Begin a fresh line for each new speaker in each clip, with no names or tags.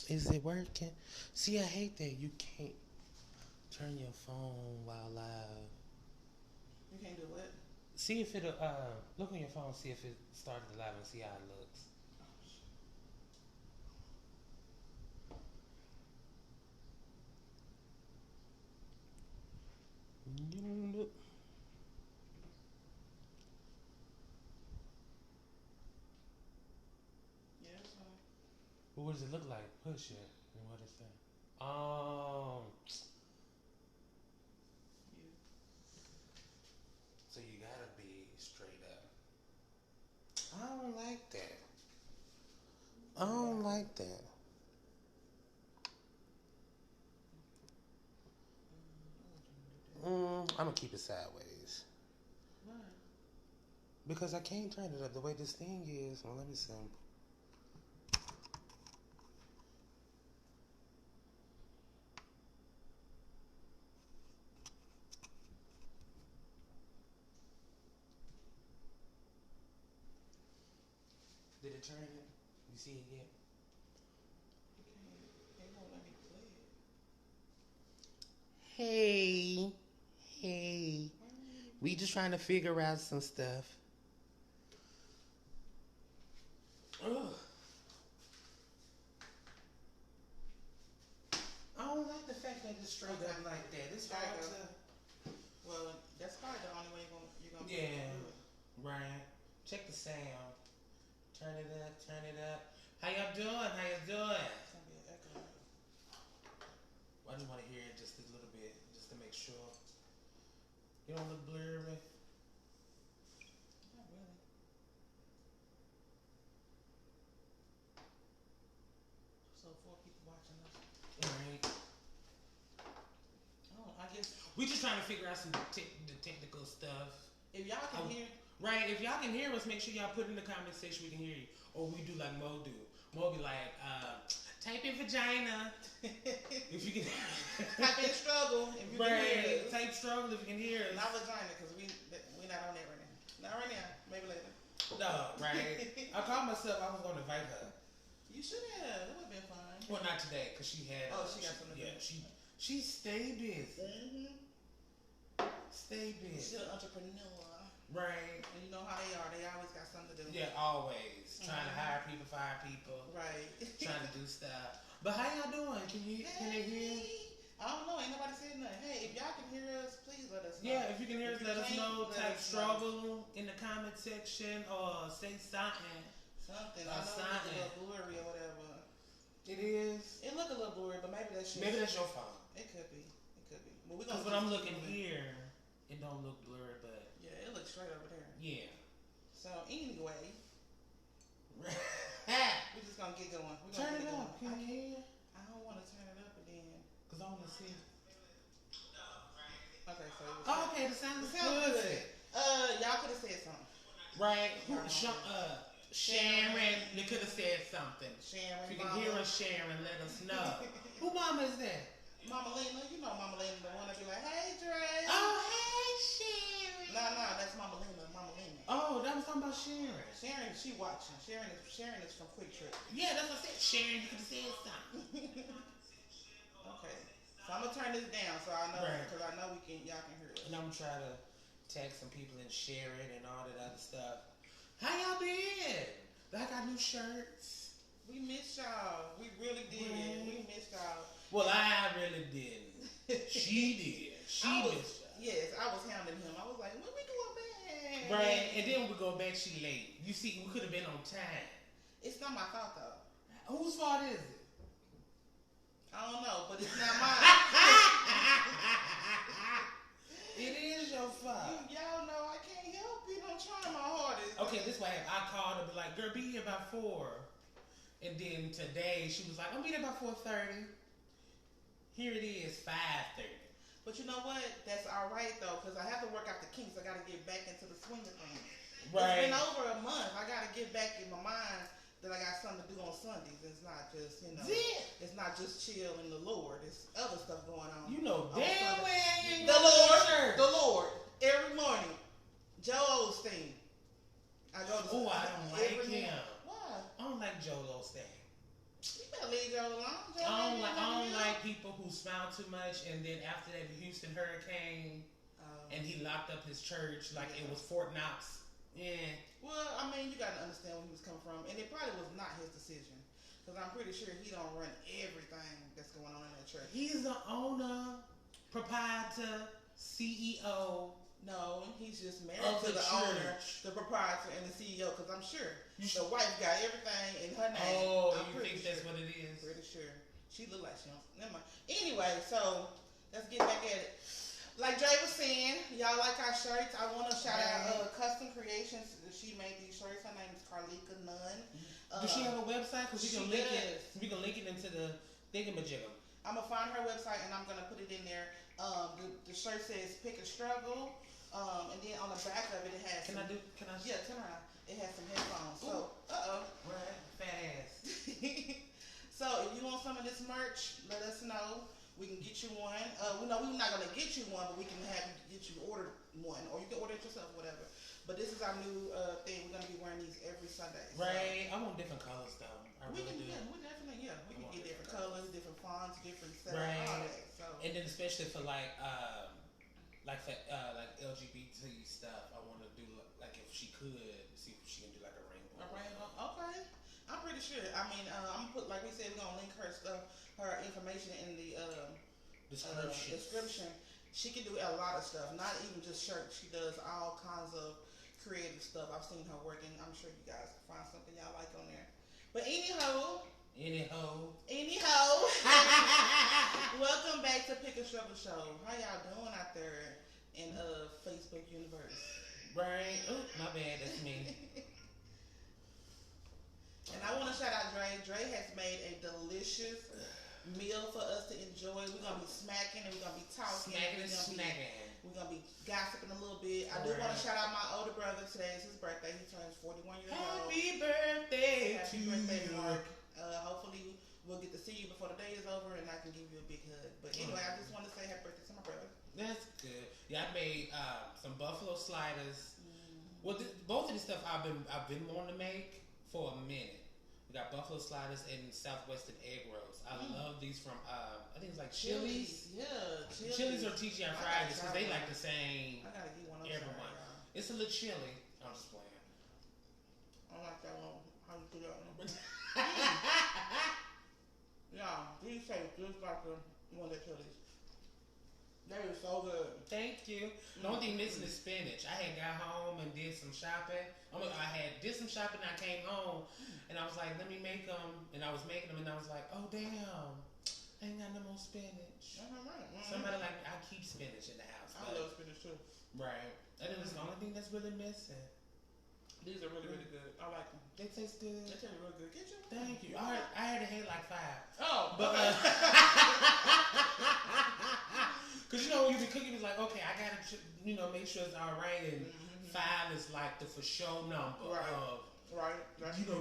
Is it working? See, I hate that you can't turn your phone while live.
You can't do what?
See if it'll look on your phone. See if it started live and see how it looks.
Yeah, it's fine.
What does it look like? Push it. And what is that?
You.
So you gotta be straight up. I don't like that. I don't like that. I'm gonna keep it sideways.
Why?
Because I can't turn it up the way this thing is. Well, let me see. Did it turn it? You see it yet?
It won't let me play it.
Hey. Hey. We just trying to figure out some stuff. Ugh. I don't like the fact that it's straight up like that. It's hard to.
Well, that's probably the only way you're gonna be
Yeah.
able to do it.
Right. Check the sound. Turn it up. Turn it up. How y'all doing? How y'all doing?
It's gonna be an echo.
I just want to hear it just a little bit, just to make sure. You don't look blurry.
Not really. So 4 people watching us.
Alright.
Oh, I guess
We just trying to figure out some the technical stuff.
if y'all can hear.
Right, if y'all can hear us, make sure y'all put in the comment section we can hear you. Or we do like Mo do. Mo be like, type in vagina. If you can.
Type in struggle if you can hear
Right,
us.
type struggle if you can hear us.
Not vagina because we not on that right now. Not right now. Maybe later.
No, right. I called myself, I was going to invite her.
You should have. That would have been fun.
Well, not today, because she had.
Oh, she got something to do.
Yeah, she stay busy. Stay busy.
She's an entrepreneur.
Right.
And you know how they are. They always got something to do.
Yeah, always. Trying to hire people, fire people.
Right.
Trying to do stuff. But how y'all doing? Can they hear?
I don't know. Ain't nobody said nothing. Hey, if y'all can hear us, please let us know.
Yeah, if you can hear us, let us know.
Let
Type
us
struggle in the comment section or say something.
Something.
Or
I know
something.
it's a little blurry or whatever.
It is.
It look a little blurry, but maybe that's just.
Maybe that's your fault.
It could be. It could be. But
Because when I'm looking here, it don't look blurry, but.
Yeah, it looks straight over there.
Yeah.
So anyway, we're just gonna get going. We're
Turn
gonna
it
get
up. Can you hear?
I don't want to turn it up again.
Because I want to see.
Okay, so it was
Oh, okay, the sound is
sounds
good.
good. Y'all could have said something.
Right. Sharon, they could have said something.
Sharon,
If you can
Mama.
hear us, Sharon, let us know. Who mama is that?
Mama Lena, you know Mama Lena, the one that be like, hey Dre.
Oh, hey, Sharon.
Nah, that's Mama Lena. Mama Lena.
Oh, that was talking about Sharon.
Sharon, she watching. Sharon is from Quick Trip.
Yeah, that's what I said. Sharon, you could have said something.
Okay, so I'm gonna turn this down so I know because I know y'all can hear it.
And I'm gonna try to tag some people and share it and all that other stuff. How y'all been? I got new shirts.
We missed y'all. We really did.
Right.
We missed y'all.
Well, I really didn't. She did. She missed y'all.
Yes, I was hounding him. I was like, when we going back?
Right, and then we go back, she late. You see, we could have been on time.
It's not my fault though.
Whose fault is it?
I don't know, but it's not mine.
It is your fault.
Y'all know I can't help it. I'm trying my hardest.
Okay, this way I called her, be like, girl, be here by 4. And then today she was like, I'm be there by 4:30. Here it is, 5:30.
But you know what? That's all right though, because I have to work out the kinks. I got to get back into the swing of things.
Right.
It's been over a month. I got to get back in my mind that I got something to do on Sundays. It's not just, it's not just chill in the Lord. There's other stuff going on.
You know damn well you
the Lord. Every morning. Joe Osteen. I go to
I don't like him.
Why?
I don't like Joel Osteen.
You better leave Joe alone.
I don't like people who smile too much, and then after that Houston hurricane, and he locked up his church like it was Fort Knox. Yeah.
Well, I mean, you got to understand where he was coming from, and it probably was not his decision, because I'm pretty sure he don't run everything that's going on in that church.
He's the owner, proprietor, CEO.
No, he's just married to the owner, the proprietor, and the CEO. Because I'm sure the wife got everything in her name.
Oh, you think that's what it is?
Pretty sure. She look like she don't. Never mind. Anyway, so let's get back at it. Like Dre was saying, y'all like our shirts. I want to shout out Custom Creations. She made these shirts. Her name is Carlika Nunn.
Does she have a website? Because we can link it. We can link it into the thingamajigger.
I'm gonna find her website and I'm gonna put it in there. The shirt says "Pick a Struggle," and then on the back of it, it has. Can I? Yeah, turn around. It has some headphones. So,
right, fat ass.
So, if you want some of this merch, let us know. We can get you one. We know we're not gonna get you one, but we can get you order one, or you can order it yourself, whatever. But this is our new thing. We're gonna be wearing these every Sunday.
Right. I want different colors though.
We can get different colors, different fonts, different stuff, all that. So.
And then especially for like LGBT stuff, I want to do like if she could see if she can do like a rainbow.
A rainbow, okay. I'm pretty sure. I mean, I'm gonna put like we said, we're gonna link her stuff, her information in the description. She can do a lot of stuff, not even just shirts. She does all kinds of creative stuff. I've seen her working. I'm sure you guys can find something y'all like on there. But anyhow. Welcome back to Pick a Struggle Show. How y'all doing out there in Facebook universe?
Right. Oh, my bad. That's me.
And I want to shout out Dre. Dre has made a delicious meal for us to enjoy. We're gonna be smacking and we're gonna be talking. We're gonna be gossiping a little bit. I do want to shout out my older brother. Today is his birthday. He turns 41 years old.
Happy birthday to you.
Mark. Hopefully we'll get to see you before the day is over and I can give you a big hug. But anyway, I just want to say happy birthday to my brother.
That's good. Yeah, I made some buffalo sliders. Well, both of the stuff I've been wanting to make for a minute. We got buffalo sliders and Southwestern egg rolls. I love these from I think it's like Chili's.
Yeah,
Chili's or TGI Fridays because they like the same.
I gotta get one of
everyone. It's a little chilly. I'm just playing.
I like that one. How you do that one? Yeah, these taste just like the one at Chili's. They are so good.
Thank you. The only thing missing is spinach. I had got home and did some shopping. Did some shopping. I came home and I was like, let me make them. And I was making them and I was like, oh damn, I ain't got no more spinach. Somebody like I keep spinach in the house.
I love spinach too.
Right. And it was the only thing that's really missing.
These are really, really good. I like them.
They taste good.
They taste real good. Get you?
Thank you. I had to hate like 5.
Oh,
but because when you be cooking, it's like, okay, I gotta make sure it's all right, and 5 is like the for sure number of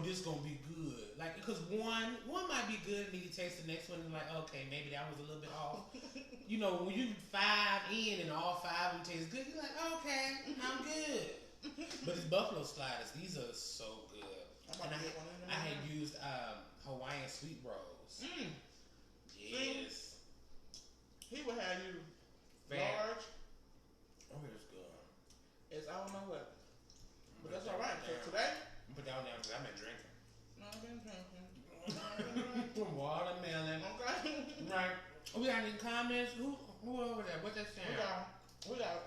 this gonna be good. Like because one might be good, and then you taste the next one and like, okay, maybe that was a little bit off. When you 5 in and all 5 of them taste good, you're like, okay, I'm good. But it's buffalo sliders. These are so good. And I had used Hawaiian sweet rolls. Yes.
He would have you large.
Oh, it's good.
It's I don't know what. But that's all right. So today.
Put that down because I've been drinking.
No, I've been drinking.
From watermelon.
Okay.
Right. We got any comments? Who over there? What's that saying?
We got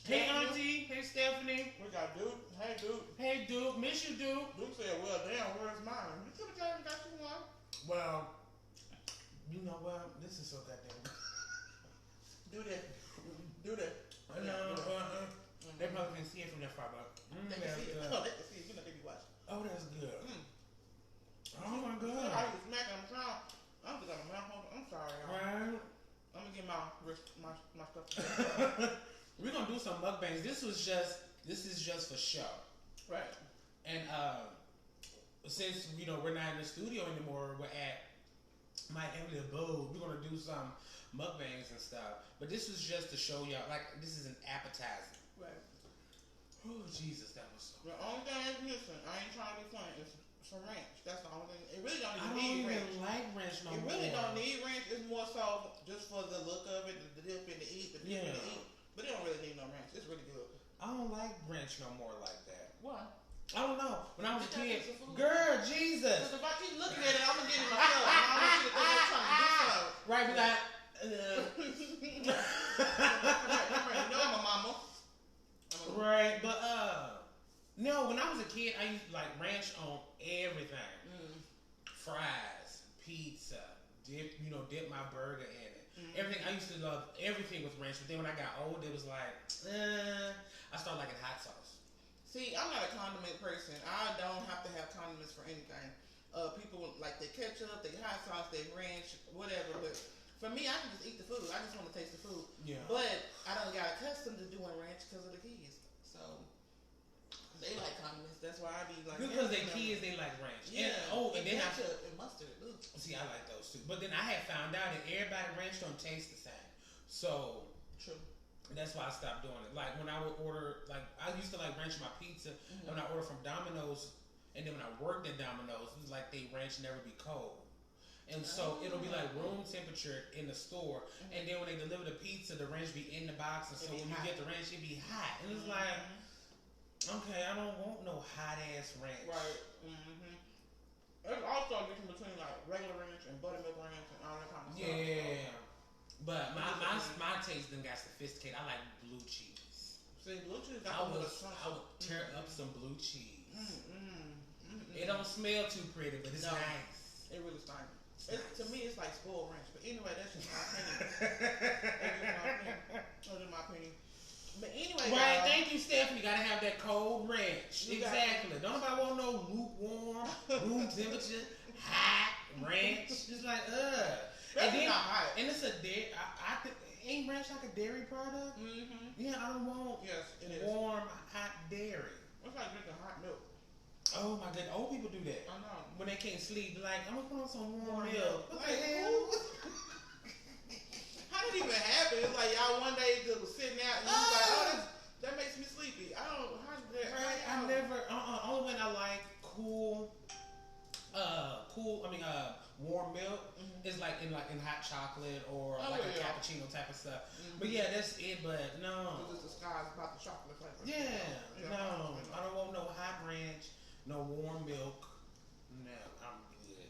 Hey Auntie, hey Stephanie.
We got Duke. Hey Duke.
Hey Duke, miss you Duke.
Duke said, well damn, where's mine? You could have got you one.
Well, you know what? This is so goddamn
Do that.
No, they probably can see it from that far, but
they can see it. Oh, they can see it. They be watching.
Oh, that's good. Oh my god.
I was smacking on the ground. I'm just on my mouth. I'm sorry, y'all.
Right.
Let me get my stuff.
We're gonna do some mukbangs. This is just for show.
Right.
And since we're not in the studio anymore, we're at my Emily abode. We're gonna do some mukbangs and stuff. But this was just to show y'all, like this is an appetizer.
Right.
Oh Jesus, that was so.
The only thing that's missing, I ain't trying to be funny, is for ranch. That's the only thing. It really don't
even
need ranch.
I don't even like ranch no more.
It really don't need ranch. It's more so just for the look of it, the dip and the eat, the dip and the eat. But it don't really need no ranch. It's really good.
I don't like ranch no more like that.
Why?
I don't know. When I was a kid, girl, Jesus.
Because if I keep looking at it, I'm gonna get it myself. I don't want you to think I'm trying to do something.
Right, be like.
No, my mama.
Right, but no. When I was a kid, I used to like ranch on everything. Fries, pizza, dip my burger in it. Everything. I used to love everything with ranch. But then when I got old, it was like, I started liking hot sauce.
See, I'm not a condiment person. I don't have to have condiments for anything. People like their ketchup, their hot sauce, their ranch, whatever. But for me, I can just eat the food. I just want to taste the food.
Yeah.
But I don't got accustomed to doing ranch because of the kids. So they like condiments. That's why I be like.
Because they kids, they like ranch.
Yeah.
And then
ketchup and mustard. Ooh.
See, I like those too. But then I had found out that everybody ranch don't taste the same. So
true.
That's why I stopped doing it. Like when I would order, like I used to like ranch my pizza, and when I order from Domino's, and then when I worked at Domino's, it was like they ranch never be cold, and so it'll be like room temperature in the store, and then when they deliver the pizza, the ranch be in the box, and so when you get the ranch, it be hot, and it's like, okay, I don't want no hot ass ranch.
Right. There's also a difference between like regular ranch and buttermilk ranch and all that kind of stuff.
Yeah. But my taste then got sophisticated. I like blue cheese.
See, blue cheese.
I would tear up some blue cheese. It don't smell too pretty, but it's nice.
It really stinks. To me, it's like spoiled ranch. But anyway, that's just my opinion. That's just my opinion. But anyway,
right? Thank you, Stephanie. Gotta have that cold ranch. Exactly. Don't nobody want no lukewarm, room temperature, hot ranch. It's like
And then, not hot.
And it's a dairy. I think ain't ranch like a dairy product? Yeah, I don't want warm, hot dairy.
It's like drinking hot milk.
Oh my goodness, old people do that.
I know.
When they can't sleep, they're like, I'm gonna put on some warm milk. What
the
hell?
How did it even happen? It's like y'all one day just was sitting out and you was like, that makes me sleepy. I don't. How did that?
Right? I never. Only when I like warm milk is like in hot chocolate or a cappuccino type of stuff. But yeah, that's it. But no,
it's just disguised about the chocolate flavor.
No, I don't want no hot ranch, no warm milk. No, I'm good.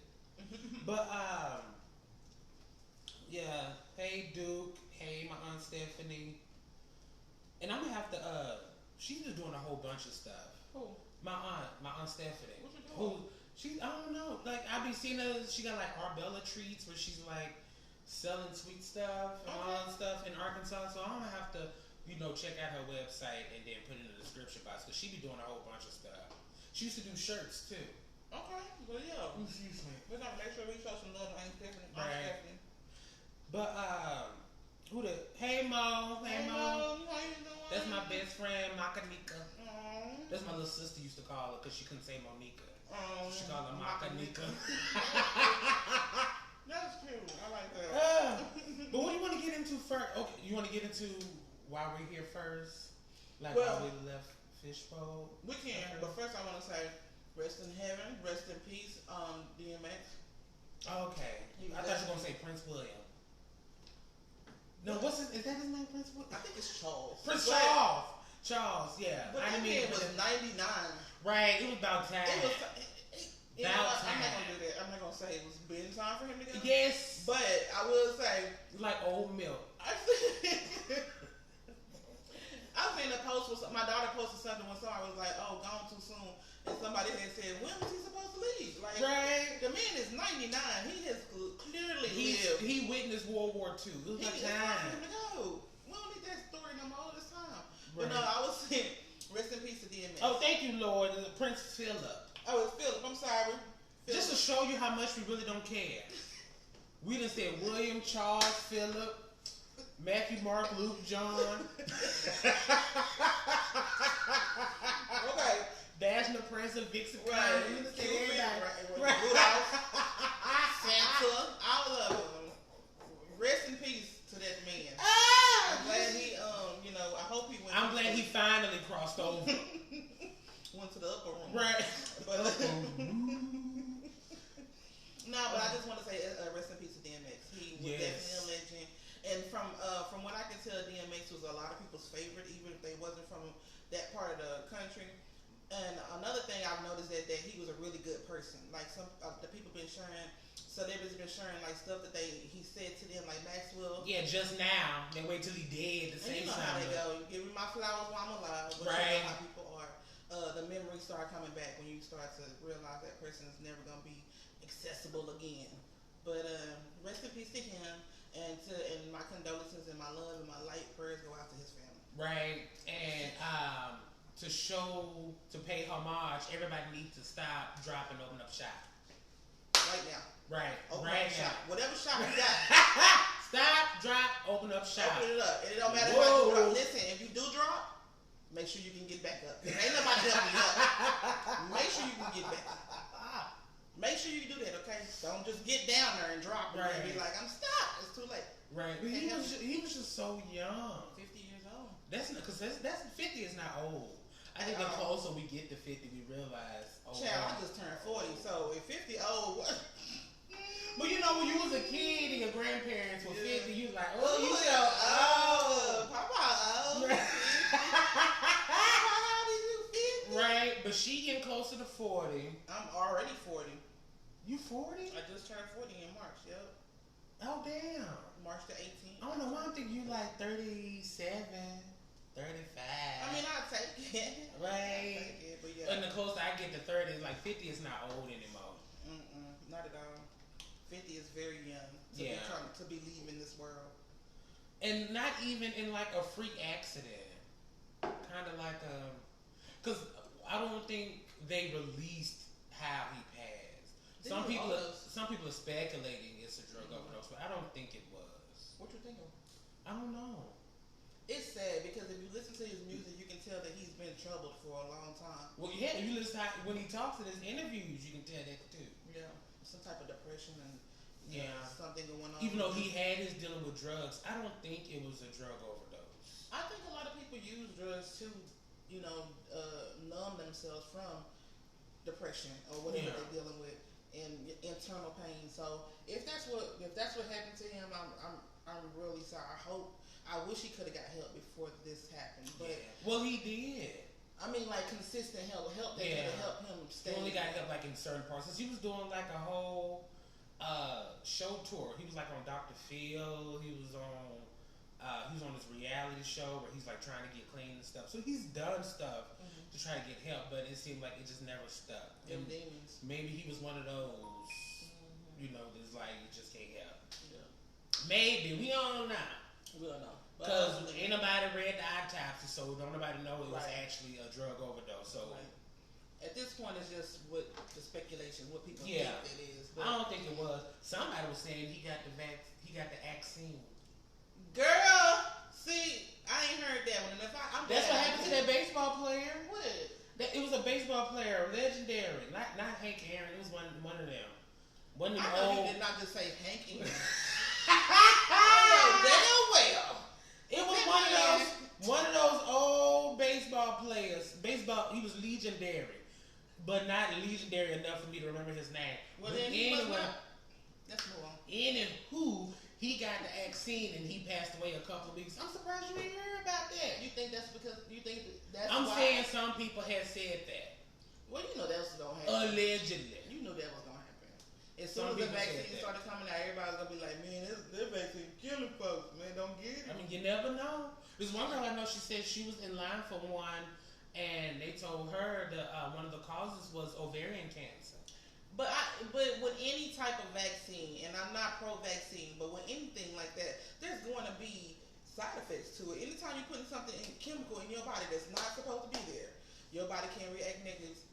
But yeah. Hey Duke. Hey my Aunt Stephanie. And I'm gonna have to. She's just doing a whole bunch of stuff.
Who?
My Aunt Stephanie.
What you doing?
I don't know. Like I be seeing her. She got like Arbella treats where she's like selling sweet stuff and all that stuff in Arkansas. So I'm gonna have to, check out her website and then put it in the description box because she be doing a whole bunch of stuff. She used to do shirts too.
Okay, well yeah.
Excuse me.
We're gonna make sure we show some love to Aunt Stephanie.
Right. But Hey Mo. Hey Mo.
How you doing?
That's my best friend Makanika. That's my little sister used to call her because she couldn't say Monica. She called her Makanika.
That's cute. I like that.
But what do you want to get into first? Okay, you want to get into why we're here first? Like why we left Fishbowl?
We can, but first I want to say rest in heaven, rest in peace, DMX.
Okay. I thought you were going to say Prince William. No, is that his name, Prince William?
I think it's Charles.
Prince Charles. Charles, yeah.
But that man was 99.
Right, it was about time.
It was
time.
I'm not gonna do that. I'm not gonna say it was been time for him to go.
Yes.
But I will say
like old milk.
I seen a post with my daughter posted something when somebody was like, "Oh, gone too soon," and somebody had said, "When was he supposed to leave?" Like,
right?
The man is 99. He has clearly lived.
He witnessed World War II. It was like time.
For him to go. We don't need that story no more. It's time. Right. But no, I was saying, rest in peace to DMX.
Oh, thank you, Lord. Prince Philip.
Oh, it's Philip. I'm sorry. Philip.
Just to show you how much we really don't care. We done said William, Charles, Philip, Matthew, Mark, Luke, John.
Okay.
Dashna, Prince, and Vixen.
Right. Right. Santa. All of them. Rest in peace to that man. I'm glad he, I hope he went.
I'm glad he finally crossed over.
Went to the upper room.
Right.
But person. Like the people been sharing, celebrities been sharing like stuff that he said to them, like Maxwell.
Yeah, just now. They wait till he dead to say something. You know how they
go. You give me my flowers while I'm alive. But
right.
You know how people are. The memories start coming back when you start to realize that person is never gonna be accessible again. But rest in peace to him, and my condolences and my love and my light prayers go out to his family.
Right, and to pay homage, everybody needs to stop, drop, and open up shop.
Right now.
Right.
Open
right
up
now.
Shop. Whatever shop you got.
Stop, drop, open up shop.
Open it up. And it don't matter how you drop. Listen, if you do drop, make sure you can get back up. Ain't nobody helping you up. Make sure you can get back up. Make sure you do that, okay? Don't just get down there and drop and be like, I'm stuck. It's too late.
Right. But he was just so young.
50 years old.
That's not, because that's 50 is not old. I think the closer we get to 50, we realize.
Child, I just turned 40, so if 50 old, what?
But you know, when you was a kid and your grandparents were 50, you was like, oh, you
so old. Papa old. How old is you, 50?
Right, but she getting closer to 40.
I'm already 40.
You 40?
I just turned 40 in March, yep.
Oh, damn.
March the 18th.
I don't know why I'm thinking you like 37. 35.
I mean, I'll take it.
Right.
I'll take it, but yeah.
And the closer I get to 30, like 50 is not old anymore.
Not at all. 50 is very young to be leaving this world.
And not even in like a freak accident. Kind of like because I don't think they released how he passed. Some people are speculating it's a drug overdose, but I don't think it was.
What you think of?
I don't know.
It's sad because if you listen to his music, you can tell that he's been troubled for a long time.
Well, yeah, if you listen to when he talks in his interviews, you can tell that too.
Yeah, some type of depression and something going on.
Even though he had his dealing with drugs, I don't think it was a drug overdose.
I think a lot of people use drugs to, numb themselves from depression or whatever they're dealing with and internal pain. So if that's what happened to him, I'm really sorry. I wish he could have got help before this happened, but
well, he did.
I mean, like consistent help that could have helped him stay.
He only got help like in certain parts. He was doing like a whole show tour. He was like on Dr. Phil. He was on this reality show where he's like trying to get clean and stuff. So he's done stuff to try to get help, but it seemed like it just never stuck.
Them demons.
Maybe he was one of those, that's like you just can't help. Yeah. Maybe we don't know.
We don't know.
Because ain't nobody read the autopsy, so don't nobody know it was actually a drug overdose. So
at this point, it's just what the speculation, what people think it is. But
I don't think it was. Somebody was saying he got the vaccine.
Girl, see, I ain't heard that one. And if
that's what happened to that baseball player.
What?
It was a baseball player, legendary, not Hank Aaron. It was one of them. One of them
I know
old.
You did not just say Hank Aaron. I know damn well.
It was one of those old baseball players. He was legendary, but not legendary enough for me to remember his name.
Well, then let's move on.
Anywho, he got the vaccine and he passed away a couple of weeks. I'm surprised you didn't hear about that.
You think that's because that's
I'm
why?
saying some people have said that.
Well, you know that was gonna happen.
Allegedly.
You knew that was gonna happen. As soon as the vaccine started coming out, everybody's gonna be like, man, this vaccine killing folks, man, don't get it.
I mean, you never know. There's one girl I know, she said she was in line for one, and they told her that one of the causes was ovarian cancer.
But with any type of vaccine, and I'm not pro-vaccine, but with anything like that, there's going to be side effects to it. Anytime you're putting something chemical in your body that's not supposed to be there, your body can react negatively.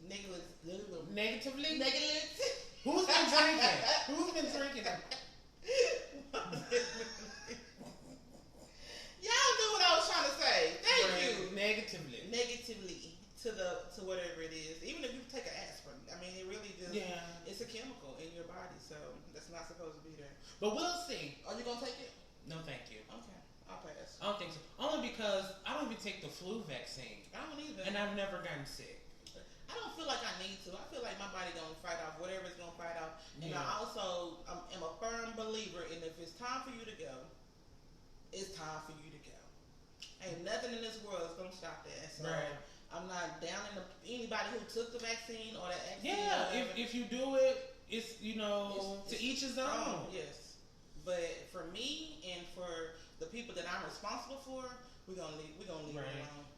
Who's been drinking? Who's been drinking?
Y'all knew what I was trying to say. Thank you. Negatively to whatever it is. Even if you take an aspirin, I mean, it really just it's a chemical in your body, so that's not supposed to be there.
But we'll see.
Are you gonna take it?
No, thank you.
Okay, I'll pass.
I don't think so. Only because I don't even take the flu vaccine.
I don't either.
And I've never gotten sick.
I don't feel like I need to. I feel like my body gonna fight off whatever it's gonna fight off. And I also am a firm believer in if it's time for you to go, it's time for you to go. Ain't nothing in this world is gonna stop that. So I'm not down in anybody who took the vaccine or the vaccine.
Yeah, if you do it, it's to each his own.
Yes, but for me and for the people that I'm responsible for, we're gonna leave it alone.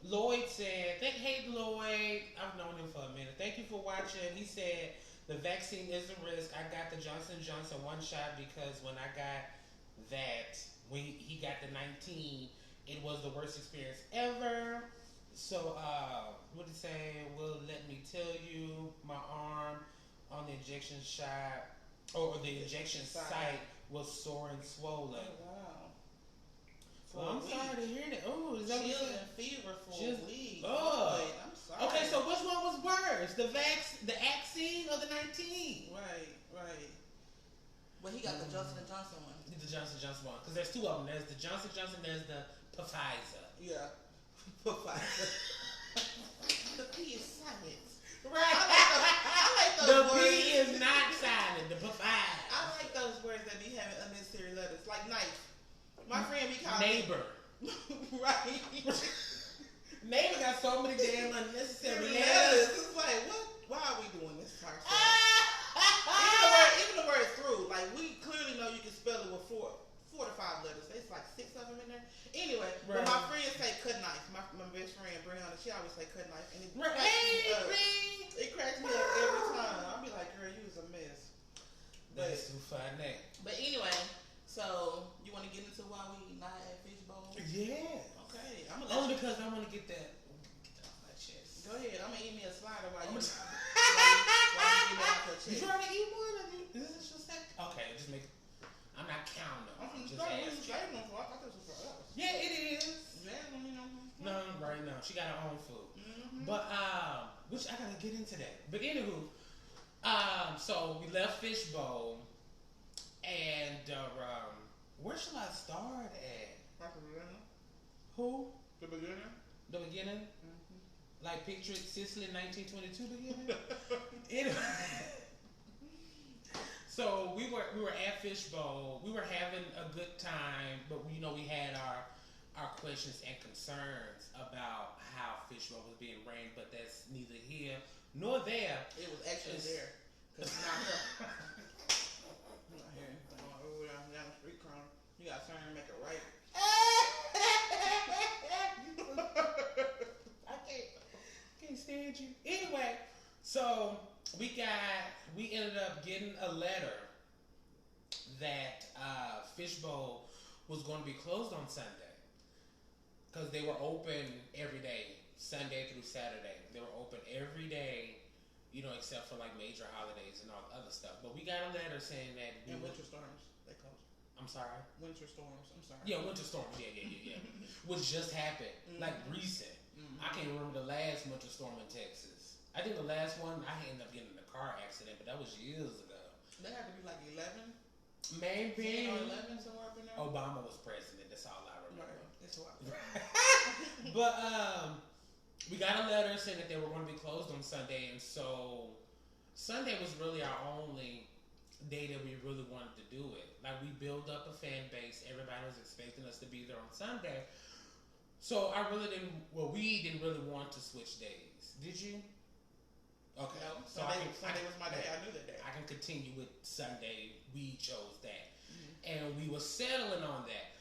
Lloyd said, "Hey Lloyd, I've known him for a minute. Thank you for watching." He said, "The vaccine is a risk. I got the Johnson & Johnson one shot because when I got that, when he got the 19, it was the worst experience ever." So, what did he say? Well, let me tell you, my arm on the injection shot, or the injection site was sore and swollen.
Oh, wow.
Well, I'm sorry to hear that. Oh, is that
chills
what
and fever for a week.
Oh.
I'm sorry.
Okay, so which one was worse? The vaccine or the 19?
Right. Well, he got the Johnson & Johnson one.
The Johnson & Johnson one. Because there's two of them. There's the Johnson & Johnson, there's the Pfizer.
Yeah. Pfizer. The P is silent.
Right.
I like those
the
words.
P is not silent. The Pfizer.
I like those words that be having unnecessary letters. Like knife. My friend be calling
neighbor.
Right.
Neighbor got so many damn unnecessary
letters. It's like, what? Why are we doing this to ourselves? even the word through. Like, we clearly know you can spell it with four to five letters. There's like 6 of them in there. Anyway, right. But my friends say cut knife. My best friend Brianna, she always say cut knife, and it cracks me up every time. I'll be like, girl, you was a mess.
That's too funny.
But anyway, so you want to get into why we not at Fishbowl?
Yeah.
Okay.
Only because I want to get that off my chest.
Go ahead. I'm gonna eat me a slider while you get it off your chest.
You trying to eat one? Is this your second? Okay, just make. I'm not counting them. I'm just asking. Yeah, it is.
Yeah, let me know.
No, right now she got her own food. Mm-hmm. But which I gotta get into that. But anywho, so we left Fishbowl, and where shall I start at?
At the beginning.
Who?
The beginning.
The beginning. Mm-hmm. Like picture it, Sicily, 1922 beginning. Anyway. So we were at Fishbowl. We were having a good time, but we had our questions and concerns about how Fishbowl was being ran. But that's neither here nor there.
It was actually there, cause it's not here. Not here. Over down the street corner. You got to turn and make it right.
I can't stand you. Anyway, so we ended up getting a letter that Fishbowl was going to be closed on Sunday because they were open every day, Sunday through Saturday. They were open every day, except for like major holidays and all the other stuff. But we got a letter saying that
winter storms they closed.
I'm sorry.
Winter storms. I'm sorry.
Yeah, winter storms. Yeah. Which just happened, like recent. Mm-hmm. I can't remember the last winter storm in Texas. I think the last one I ended up getting in a car accident, but that was years ago.
That had to be like 11.
Maybe
10 or 11 somewhere up in there.
Obama was president. That's all I remember.
Right. That's what I remember.
But we got a letter saying that they were going to be closed on Sunday, and so Sunday was really our only day that we really wanted to do it. Like, we built up a fan base. Everybody was expecting us to be there on Sunday. So we didn't really want to switch days. Did you? Okay.
No, Sunday was my day. I knew that day.
I can continue with Sunday. We chose that. Mm-hmm. And we were settling on that.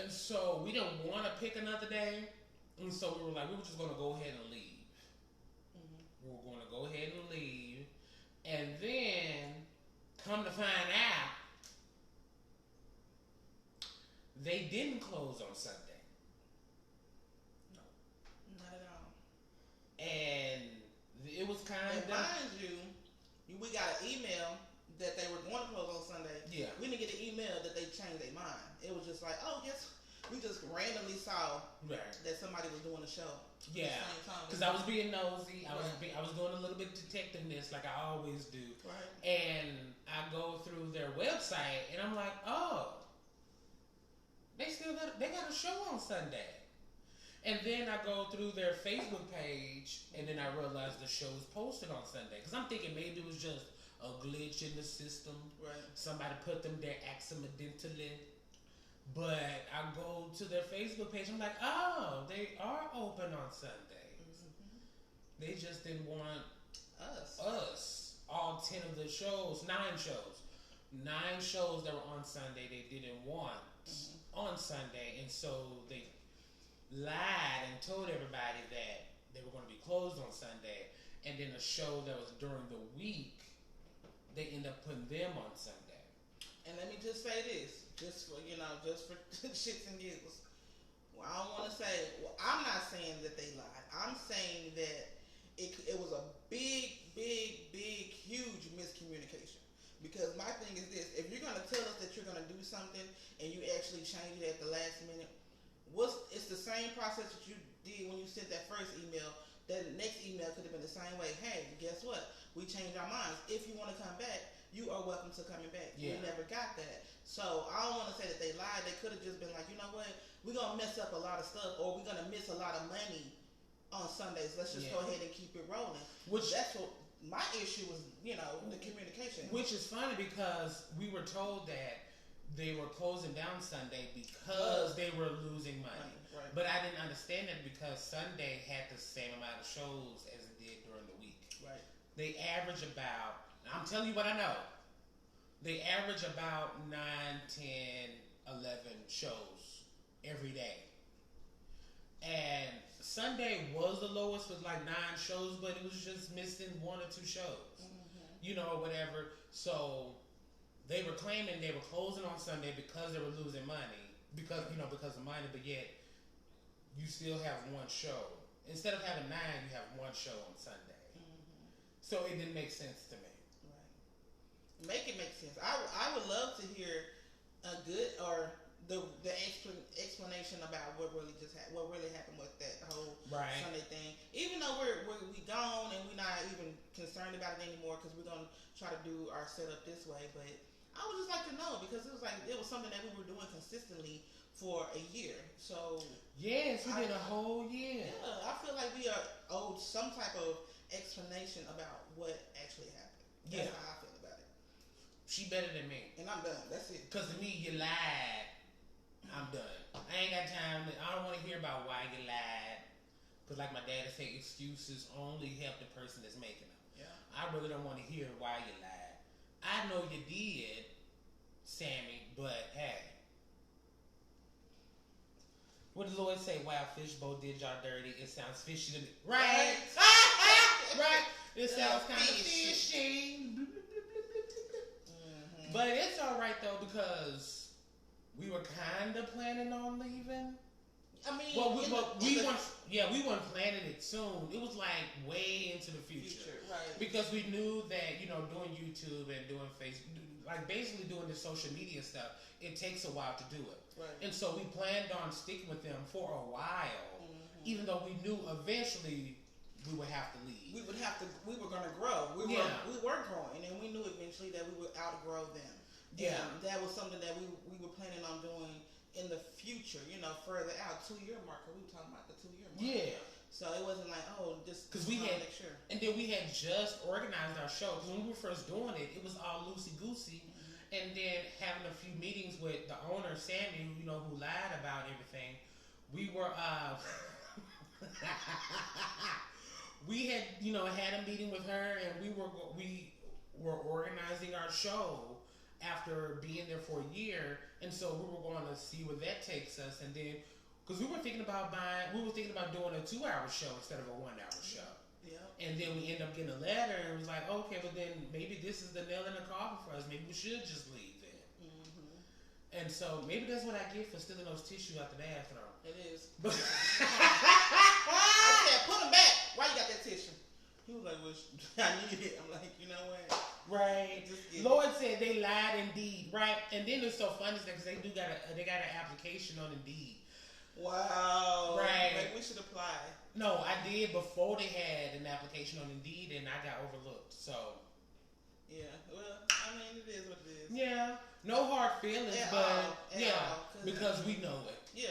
And so we didn't want to pick another day. And so we were just going to go ahead and leave. Mm-hmm. We were going to go ahead and leave. And then, come to find out, they didn't close on Sunday.
No, not at all.
And it was kind of...
mind you, we got an email that they were going to close on Sunday.
Yeah. We
didn't get an email that they changed their mind. It was just like, we just randomly saw that somebody was doing a show.
Yeah. Because I was being nosy. I was doing a little bit of detectiveness like I always do.
Right.
And I go through their website and I'm like, they got a show on Sunday. And then I go through their Facebook page, and then I realize the show is posted on Sunday. Because I'm thinking maybe it was just a glitch in the system.
Right.
Somebody put them there accidentally. But I go to their Facebook page, I'm like, they are open on Sunday. Mm-hmm. They just didn't want us. All 10 of the shows, 9 shows. 9 shows that were on Sunday they didn't want on Sunday, and so they lied and told everybody that they were going to be closed on Sunday, and then a show that was during the week, they end up putting them on Sunday.
And let me just say this, just for shits and giggles. Well, I don't want to say. Well, I'm not saying that they lied. I'm saying that it was a big, huge miscommunication. Because my thing is this: if you're gonna tell us that you're gonna do something and you actually change it at the last minute, it's the same process that you did when you sent that first email. That next email could have been the same way. Hey, guess what? We changed our minds. If you want to come back, you are welcome to coming back. Yeah. We never got that. So I don't want to say that they lied. They could have just been like, you know what? We're going to mess up a lot of stuff, or we're going to miss a lot of money on Sundays. Let's just go ahead and keep it rolling. That's what my issue was, the communication.
Which is funny because we were told that they were closing down Sunday because they were losing money. Right. But I didn't understand that because Sunday had the same amount of shows as it did during the week.
Right.
They average about, I'm telling you what I know, they average about 9, 10, 11 shows every day. And Sunday was the lowest with like 9 shows, but it was just missing 1 or 2 shows. Or whatever. So they were claiming they were closing on Sunday because they were losing money. Because of money, but yet you still have 1 show. Instead of having 9, you have 1 show on Sunday. So it didn't make sense to me.
Right. Make it make sense. I would love to hear a good or the explanation about what really happened with that whole Sunday thing. Even though we gone and we're not even concerned about it anymore because we're gonna try to do our setup this way, but I would just like to know because it was something that we were doing consistently for a year. So
yes, we did a whole year.
Yeah, I feel like we are owed some type of explanation about what actually happened. That's how I feel about it.
She better than me,
and I'm done. That's it.
Because to me, you lied. I'm done. I ain't got time. I don't want to hear about why you lied. Because like my dad would say, excuses only help the person that's making them.
Yeah.
I really don't want to hear why you lied. I know you did, Sammy, but hey. What did Lloyd say? Wow, Fishbowl did y'all dirty. It sounds fishy to me. Right? Right? It sounds kind of fishy. But it's alright though because we were kind of planning on leaving.
I mean,
we weren't planning it soon. It was like way into the future.
Right?
Because we knew that doing YouTube and doing Facebook, like basically doing the social media stuff, it takes a while to do it.
Right.
And so we planned on sticking with them for a while, even though we knew eventually we would have to leave.
We were going to grow. We were growing, and we knew eventually that we would outgrow them. Yeah. And that was something that we were planning on doing in the future, further out, 2-year marker. We were talking about the 2-year marker.
Yeah.
So it wasn't like, just
because we had, make sure. And then we had just organized our show. Because when we were first doing it, it was all loosey-goosey. And then having a few meetings with the owner, Sammy, who lied about everything, we were, we had, had a meeting with her, and we were organizing our show after being there for a year, and so we were going to see where that takes us, and then, because we were thinking about doing a 2-hour show instead of a 1-hour show.
Yeah.
And then we ended up getting a letter, and it was like, okay, well then maybe this is the nail in the coffin for us. Maybe we should just leave then. And so maybe that's what I get for stealing those tissue out the bathroom.
It is. I said, put them back. Why you got that tissue? He was like, well, I need it. I'm like, you know what?
Right. Lord said they lied indeed. Right. And then it's so funny because they got an application on Indeed.
Wow.
Right.
Like we should apply.
No, I did before they had an application on Indeed, and I got overlooked. So.
Yeah. Well, I mean, it is what it is.
Yeah. No hard feelings, because we know it.
Yeah.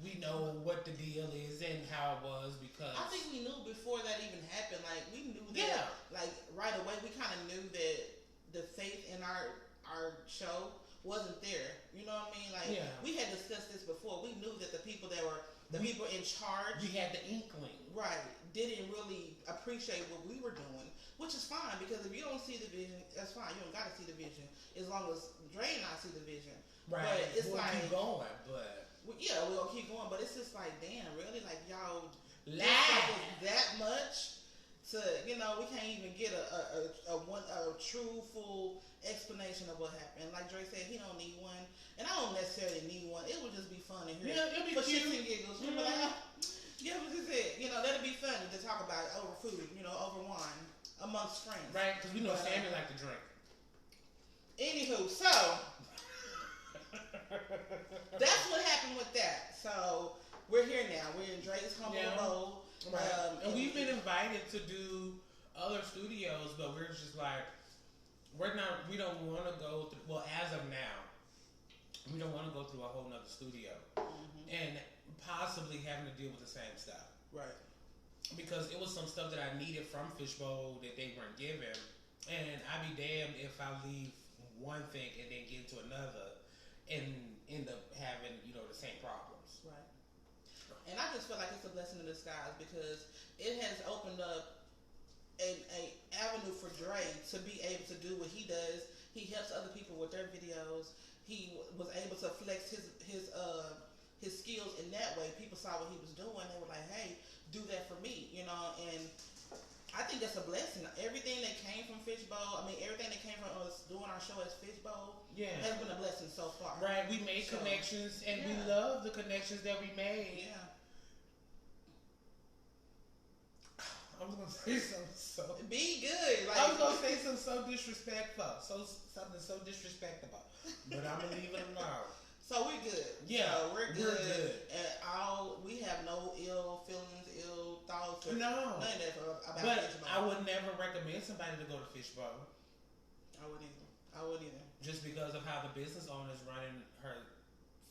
We know what the deal is and how it was because
I think we knew before that even happened. Like we knew that, like right away. We kind of knew that the faith in our show wasn't there. You know what I mean? Like we had discussed this before. We knew that the people that were people in charge.
We had the inkling,
right? didn't really appreciate what we were doing, which is fine because if you don't see the vision, that's fine. You don't gotta see the vision as long as Dre and I see the vision.
Right.
But it's
we'll
like
keep going, but
yeah, we're gonna keep going. But it's just like, damn, really, like y'all
lie
that much to we can't even get a truthful explanation of what happened. Like Dre said, he don't need one, and I don't necessarily need one. It would just be fun to hear.
Yeah, it'll be
for
cute.
shits and giggles. Mm-hmm. Like, yeah, what you said. That'd be funny to talk about it over food, over wine amongst friends.
Right, because we know Sammy like to drink.
Anywho, so that's what happened with that. So we're here now. We're in Dre's humble abode.
Right. And we've been invited to do other studios, but we're just like, we don't want to go through, well, as of now, we don't want to go through a whole nother studio and possibly having to deal with the same stuff.
Right.
Because it was some stuff that I needed from Fishbowl that they weren't giving, and I'd be damned if I leave one thing and then get into another and end up having, the same problems.
Right. And I just feel like it's a blessing in disguise because it has opened up a avenue for Dre to be able to do what he does. He helps other people with their videos. He was able to flex his skills in that way. People saw what he was doing. They were like, hey, do that for me, and I think that's a blessing. Everything that came from Fishbowl, everything that came from us doing our show as Fishbowl has been a blessing so far.
Right, we made connections, and we love the connections that we made.
Yeah.
I was gonna say something so.
Be good.
I was gonna say something so disrespectful, something so disrespectful, but I'm gonna leave it alone.
So we're good.
Yeah,
so we're good. And we have no ill feelings, ill thoughts.
No,
none of that about
but
Fishbowl.
I would never recommend somebody to go to Fishbowl.
I wouldn't either.
Just because of how the business owner is running her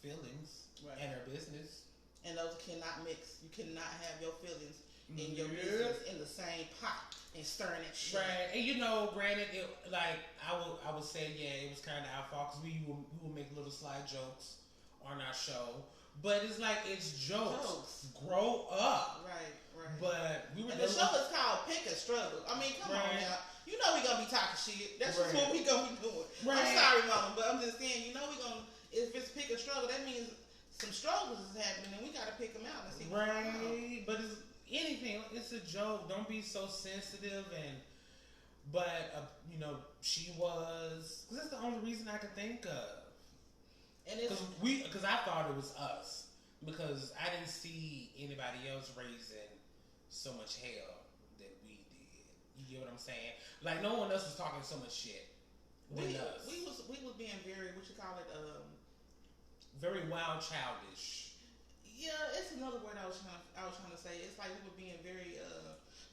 feelings and her business.
And those cannot mix. You cannot have your feelings in your business in the same pot and stirring it shit.
Right, and granted, I would say, it was kind of our fault because we will make little slide jokes on our show, but it's like it's jokes. Grow up.
Right.
But we were.
And the show is called Pick a Struggle. Come on now. We gonna be talking shit. That's just what we gonna be doing. Right. I'm sorry, mama, but I'm just saying. We gonna. If it's Pick a Struggle, that means some struggles is happening, and we gotta pick them out and see.
Right, but it's. Anything, it's a joke. Don't be so sensitive. But she was. Cause that's the only reason I could think of. And because I thought it was us because I didn't see anybody else raising so much hell that we did. You get what I'm saying? Like no one else was talking so much shit than us. We was being very very wild, childish.
Yeah, it's another word I was trying to say. It's like we were being very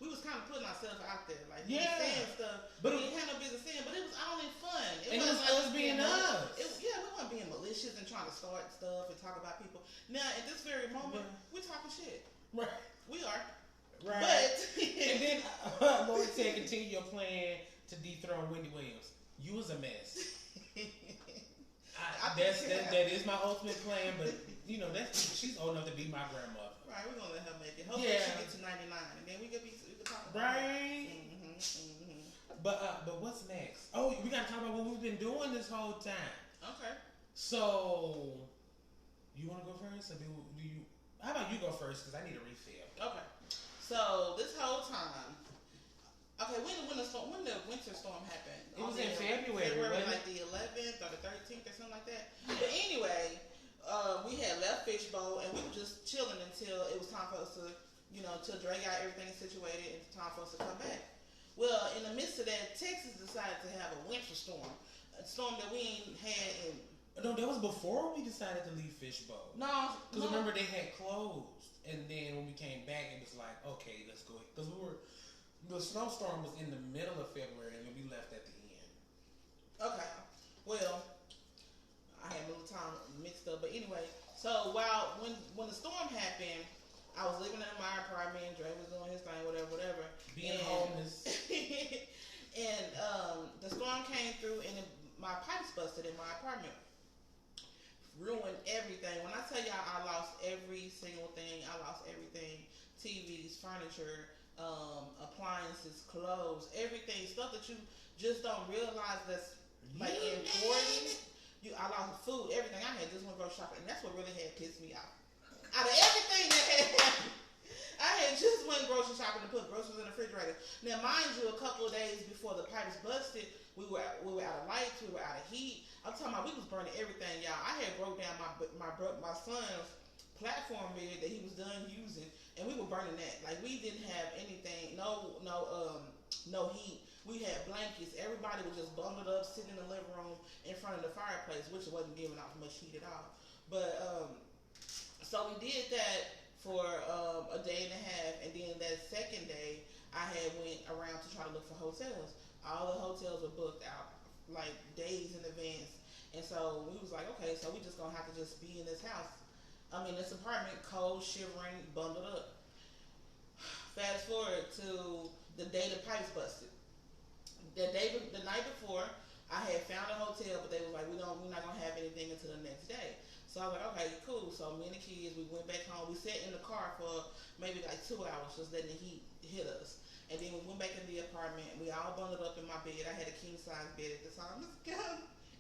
we was kind of putting ourselves out there, like we were saying stuff, but we had no business saying. But it was only fun. It was
being us.
We weren't being malicious and trying to start stuff and talk about people. Now at this very moment, we're talking shit.
Right,
we are.
Right, but and then Lord said, continue your plan to dethrone Wendy Williams. You was a mess. That is my ultimate plan, but. She's old enough to be my grandmother.
Right, we're gonna let her make it. Hopefully she gets to 99, and then we could talk about
right. But what's next? Oh, we gotta talk about what we've been doing this whole time. Okay. So, you want to go first, or do you? How about you go first? Because I need a refill.
Okay. So this whole time. Okay, when the winter storm happened?
It was in February,
like the 11th or the 13th or something like that. But anyway. We had left Fishbowl and we were just chilling until it was time for us to, till Dre got everything situated and it's time for us to come back. Well, in the midst of that, Texas decided to have a winter storm, a storm that we ain't had in.
No, that was before we decided to leave Fishbowl.
No,
because remember they had closed, and then when we came back, it was like, okay, let's go. Because the snowstorm was in the middle of February, and then we left at the end. Okay,
well. I had a little time mixed up, but anyway. So when the storm happened, I was living in my apartment. Dre was doing his thing, whatever.
Being homeless.
And the storm came through, and my pipes busted in my apartment, ruined everything. When I tell y'all, I lost every single thing. I lost everything: TVs, furniture. appliances, clothes, everything, stuff that you just don't realize that's like important. I lost food, everything. I had just went grocery shopping, and that's what really had pissed me off. Out of everything that had happened, I had just went grocery shopping and put groceries in the refrigerator. Now, mind you, a couple of days before the pipes busted, we were out of lights, we were out of heat. I'm talking about we was burning everything, y'all. I had broke down my son's platform bed that he was done using, and we were burning that. Like, we didn't have anything, no heat. We had blankets. Everybody was just bundled up, sitting in the living room in front of the fireplace, which wasn't giving off much heat at all. But so we did that for a day and a half, and then that second day, I had went around to try to look for hotels. All the hotels were booked out like days in advance, and so we was like, okay, so we just gonna have to just be in this house. This apartment, cold, shivering, bundled up. Fast forward to the day the pipes busted. The night before, I had found a hotel, but they was like, we're not gonna have anything until the next day. So I was like, okay, cool. So me and the kids, we went back home. We sat in the car for maybe like 2 hours, just letting the heat hit us. And then we went back in the apartment. We all bundled up in my bed. I had a king size bed at the time.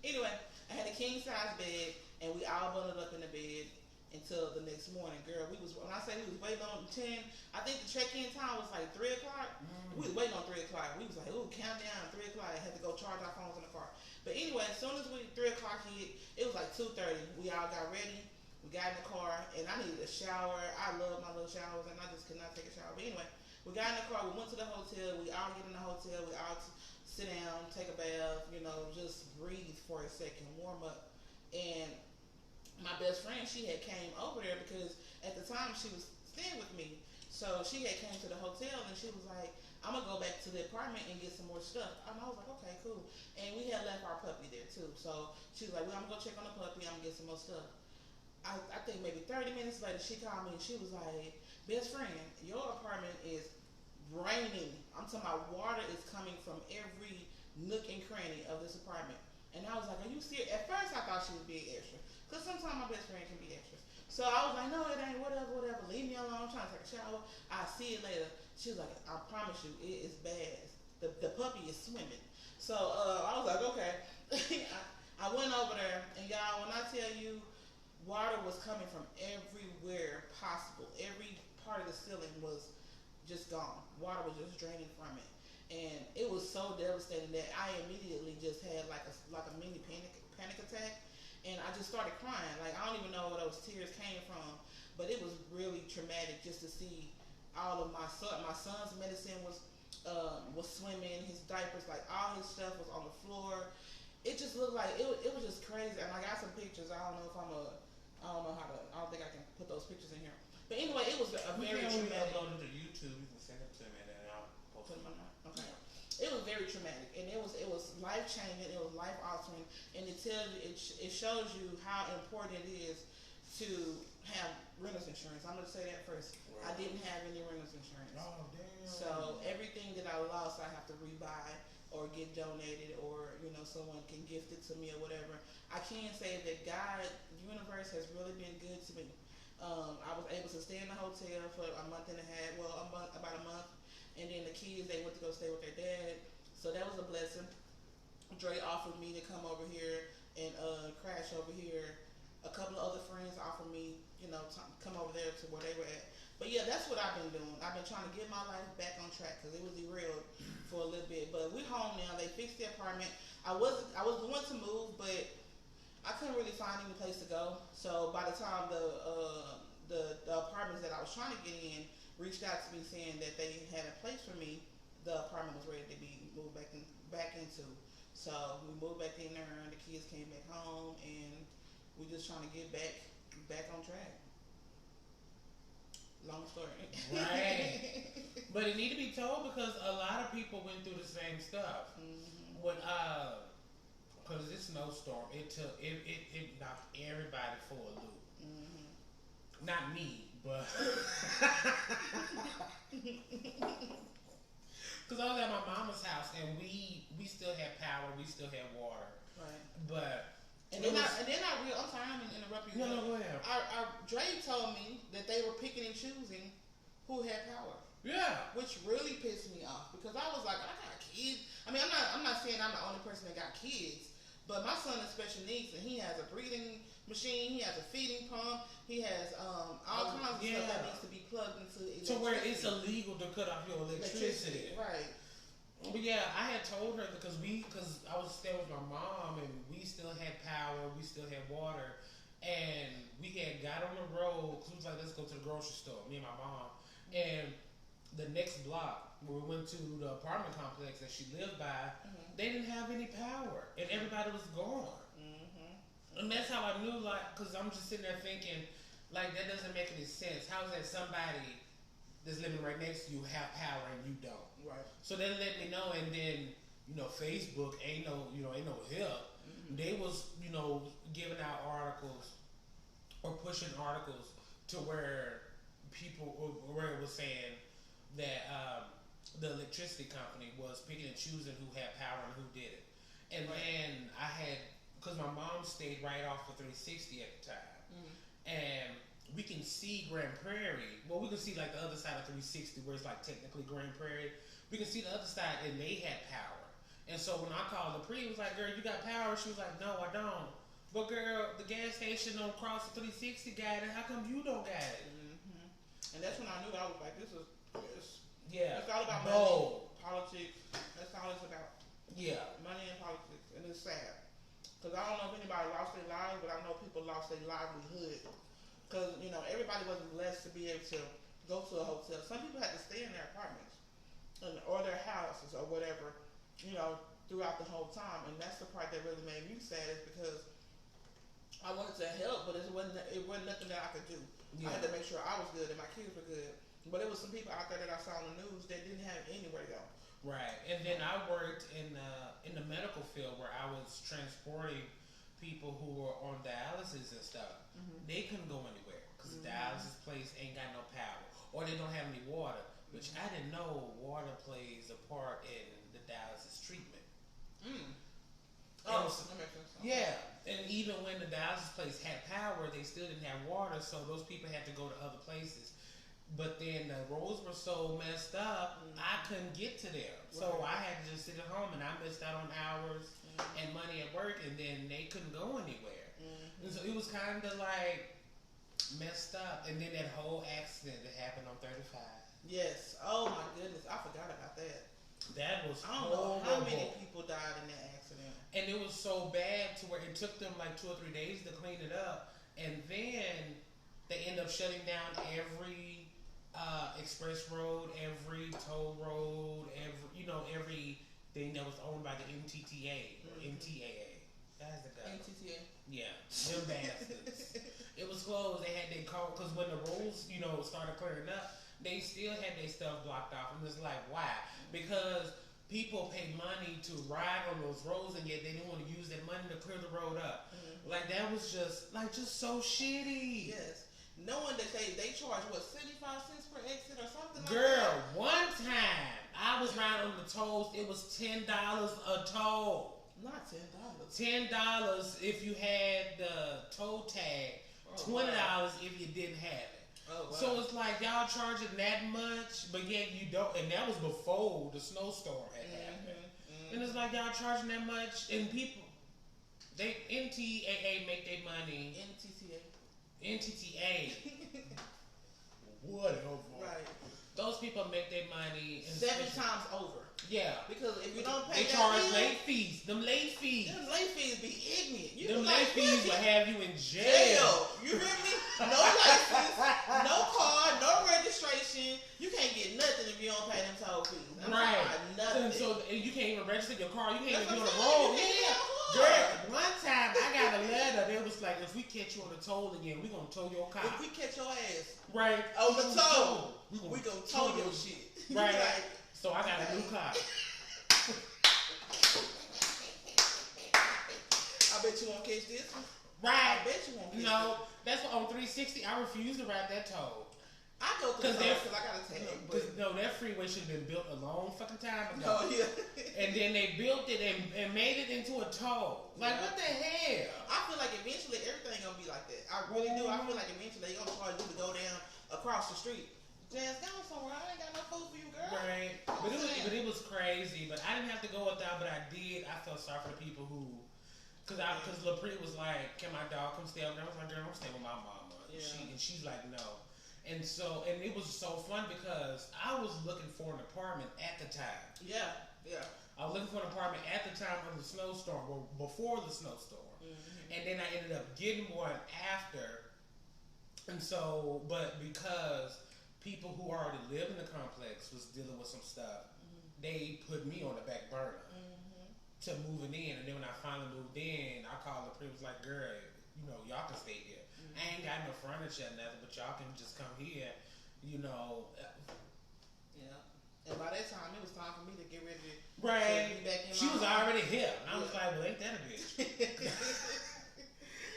Anyway, I had a king size bed, and we all bundled up in the bed until the next morning. Girl, when I say we was waiting on 10, I think the check-in time was like 3 o'clock. We was waiting on 3 o'clock. We was like, ooh, countdown, 3 o'clock. I had to go charge our phones in the car. But anyway, as soon as 3 o'clock hit, it was like 2:30. We all got ready. We got in the car, and I needed a shower. I love my little showers, and I just could not take a shower. But anyway, we got in the car. We went to the hotel. We all get in the hotel. We all sit down, take a bath, just breathe for a second, warm up. And my best friend, she had came over there because at the time she was staying with me. So she had came to the hotel, and she was like, I'm going to go back to the apartment and get some more stuff. And I was like, okay, cool. And we had left our puppy there too. So she was like, well, I'm going to go check on the puppy. I'm going to get some more stuff. I think maybe 30 minutes later, she called me and she was like, best friend, your apartment is raining. I'm talking about water is coming from every nook and cranny of this apartment. And I was like, are you serious? At first, I thought she was being extra. Because sometimes my best friend can be extras. So I was like, no, it ain't, whatever. Leave me alone. I'm trying to take a shower. I'll see it later. She was like, I promise you, it is bad. The puppy is swimming. So I was like, okay. I went over there, and y'all, when I tell you, water was coming from everywhere possible. Every part of the ceiling was just gone. Water was just draining from it. And it was so devastating that I immediately just had like a mini panic attack. And I just started crying. Like, I don't even know where those tears came from, but it was really traumatic just to see all of my son's medicine was swimming, his diapers, like all his stuff was on the floor. It just looked like it was just crazy. And I got some pictures. I don't think I can put those pictures in here. But anyway, it was a very traumatic.
Upload it to YouTube. You can send it to me, and then I'll post it.
Okay. It was very traumatic, and it was life changing. It was life altering, and it tells you, it shows you how important it is to have renter's insurance. I'm gonna say that first. Right. I didn't have any renter's insurance.
Oh damn!
So everything that I lost, I have to rebuy or get donated, or someone can gift it to me or whatever. I can say that God, the universe, has really been good to me. I was able to stay in the hotel for a month and a half. Well, about a month. And then the kids, they went to go stay with their dad. So that was a blessing. Dre offered me to come over here and crash over here. A couple of other friends offered me, come over there to where they were at. But yeah, that's what I've been doing. I've been trying to get my life back on track because it was derailed for a little bit. But we're home now. They fixed the apartment. I was going to move, but I couldn't really find any place to go. So by the time the apartments that I was trying to get in reached out to me saying that they had a place for me, the apartment was ready to be moved back into. So we moved back in there, and the kids came back home, and we just trying to get back on track. Long story.
Right. But it need to be told because a lot of people went through the same stuff.
Mm-hmm.
When because this snowstorm, it knocked everybody for a loop.
Mm-hmm.
Not me, but because I was at my mama's house and we still had power, we still had water.
Right.
But
and then I'm sorry, I'm gonna interrupt you.
No, go ahead.
Our Dre told me that they were picking and choosing who had power.
Yeah.
Which really pissed me off because I was like, I got kids. I mean, I'm not saying I'm the only person that got kids, but my son has special needs and he has a breathing machine, he has a feeding pump, he has all kinds of stuff that needs to be plugged into electricity.
To where it's illegal to cut off your electricity.
Right.
But yeah, I had told her because I was staying with my mom and we still had power, we still had water, and we had got on the road because we was like, let's go to the grocery store, me and my mom. And the next block where we went to the apartment complex that she lived by, they didn't have any power and everybody was gone. And that's how I knew, like, because I'm just sitting there thinking, like, that doesn't make any sense. How is that somebody that's living right next to you have power and you don't?
Right.
So they let me know, and then, Facebook ain't no help. They was, giving out articles or pushing articles to where where it was saying that the electricity company was picking and choosing who had power and who didn't. And then I had, because my mom stayed right off of 360 at the time, and we can see Grand Prairie. Well, we can see like the other side of 360 where it's like technically Grand Prairie. We can see the other side, and they had power. And so when I called the it was like, girl, you got power? She was like, no, I don't. But girl, the gas station on Cross the 360 got it. How come you don't got it?
And that's when I knew I was like, it's all about money, politics. That's all it's about.
Yeah.
Money and politics. And it's sad. Because I don't know if anybody lost their lives, but I know people lost their livelihood. Because, everybody wasn't blessed to be able to go to a hotel. Some people had to stay in their apartments or their houses or whatever, throughout the whole time. And that's the part that really made me sad is because I wanted to help, but it wasn't nothing that I could do. Yeah. I had to make sure I was good and my kids were good. But there was some people out there that I saw on the news that didn't have anywhere to go.
Right. And then I worked in the medical field where I was transporting people who were on dialysis and stuff. They couldn't go anywhere because the dialysis place ain't got no power or they don't have any water, which I didn't know water plays a part in the dialysis treatment.
That makes sense.
Yeah, and even when the dialysis place had power, they still didn't have water, so those people had to go to other places. But then the roads were so messed up, I couldn't get to them. So I had to just sit at home, and I missed out on hours and money at work, and then they couldn't go anywhere. And so it was kind of like messed up. And then that whole accident that happened on 35.
Yes. Oh my goodness, I forgot about that.
That was
I don't know how many people died in that accident.
And it was so bad to where it took them like 2 or 3 days to clean it up. And then they end up shutting down every express road, every toll road, everything that was owned by the MTTA or MTAA. That's the guy.
MTTA.
Yeah, them bastards. It was closed. They had their call because when the roads, started clearing up, they still had their stuff blocked off. And it's like, why? Because people pay money to ride on those roads, and yet they didn't want to use that money to clear the road up. Like that was just so shitty.
Yes. Knowing that they charge 75 cents per exit or something like that.
Girl, one time I was riding on the tolls. It was $10 a toll.
Not $10.
$10 if you had the toll tag. $20 if you didn't have it.
Oh, wow.
So it's like y'all charging that much, but yet you don't. And that was before the snowstorm had happened. And it's like y'all charging that much, and people, NTAA make their money. NTTA. Whatever.
Right.
Those people make their money
7 times over.
Yeah.
Because if you don't pay
they charge late fees. Them late fees.
Them late fees be ignorant.
Them late fees will have you in jail.
You hear me? No license, no car, no registration. You can't get nothing if you don't pay them toll fees.
Right.
Nothing.
So you can't even register your car. You can't even be on the road. Girl, one time I got a letter. They was like, if we catch you on the toll again, we gonna tow your car.
If we catch your ass.
Right.
On the toll. We gonna tow your shit.
Right. Like, so I got a new car.
I bet you won't catch this one.
Right.
I bet you won't catch this.
No, that's what on 360 I refuse to ride that toll.
I go through because I gotta take it.
No, that freeway should have been built a long fucking time ago.
Oh yeah.
And then they built it and made it into a toll. Like what the hell?
I feel like eventually everything gonna be like that. I really do. I feel like eventually they gonna charge you to go down across the street. Jazz, go somewhere. I ain't got no food for you, girl.
Right. But it was crazy. But I didn't have to go without, but I did. I felt sorry for the people who, because LaPree was like, can my dog come stay up there? I was like, girl, I'm staying with my mama. Yeah. She's like, no. And it was so fun because I was looking for an apartment at the time.
Yeah.
I was looking for an apartment at the time of the snowstorm, or before the snowstorm. And then I ended up getting one after. And so, but because people who already live in the complex was dealing with some stuff, they put me on the back burner to moving in. And then when I finally moved in, I called the was like, girl, y'all can stay here. I ain't got no furniture or nothing, but y'all can just come here, Yeah.
And by that time, it was time for me to get ready to be back in
She was already here. And I was like, well, ain't that a bitch?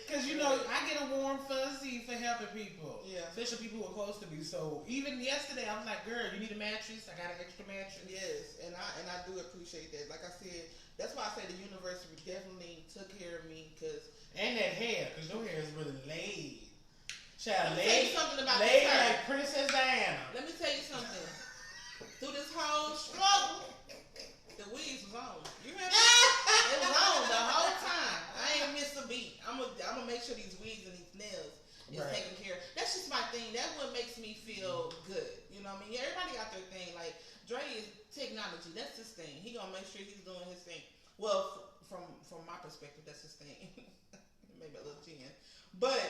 Because, I get a warm fuzzy for helping people.
Yeah.
Especially people who are close to me. So even yesterday, I was like, girl, you need a mattress? I got an extra mattress.
Yes, and I do appreciate that. Like I said, that's why I say the universe definitely took care of me.
And that hair, because your hair is really laid.
Child, let me tell you something about
laid like Princess Diana.
Let me tell you something. Through this whole struggle, the wigs was on. You remember? It was on the whole time. I ain't missed a beat. I'm gonna make sure these wigs and these nails is taken care of. That's just my thing. That's what makes me feel good. You know what I mean? Everybody got their thing. Like Dre is technology. That's his thing. He gonna make sure he's doing his thing. Well, from my perspective, that's his thing. Maybe a little 10. But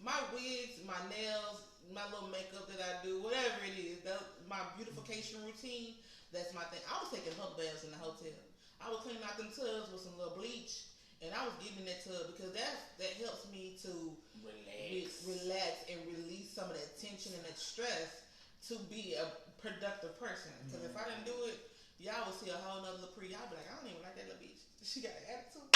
my wigs, my nails, my little makeup that I do, whatever it is, my beautification routine, that's my thing. I was taking hot baths in the hotel. I was cleaning out them tubs with some little bleach, and I was giving that tub because that helps me to relax and release some of that tension and that stress to be a productive person. Because if I didn't do it, y'all would see a whole nother LaPree. Y'all be like, I don't even like that little bitch. She got an attitude,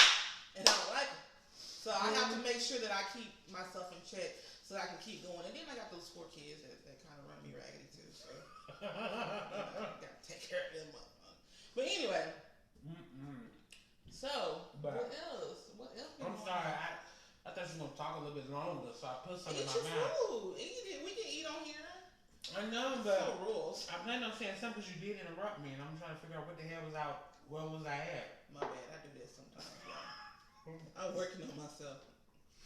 and I don't like her. So I have to make sure that I keep myself in check so that I can keep going. And then I got those 4 kids that kind of run me raggedy too. So I got to take care of them. But anyway, so what else?
I'm sorry. I thought you were going to talk a little bit longer, so I put something in
my
mouth.
Food. Eat it. We can eat on here.
I know, but
no rules.
I plan on saying something because you did interrupt me, and I'm trying to figure out what the hell was out. Where was I at?
My bad. I do that sometimes. I'm working on myself.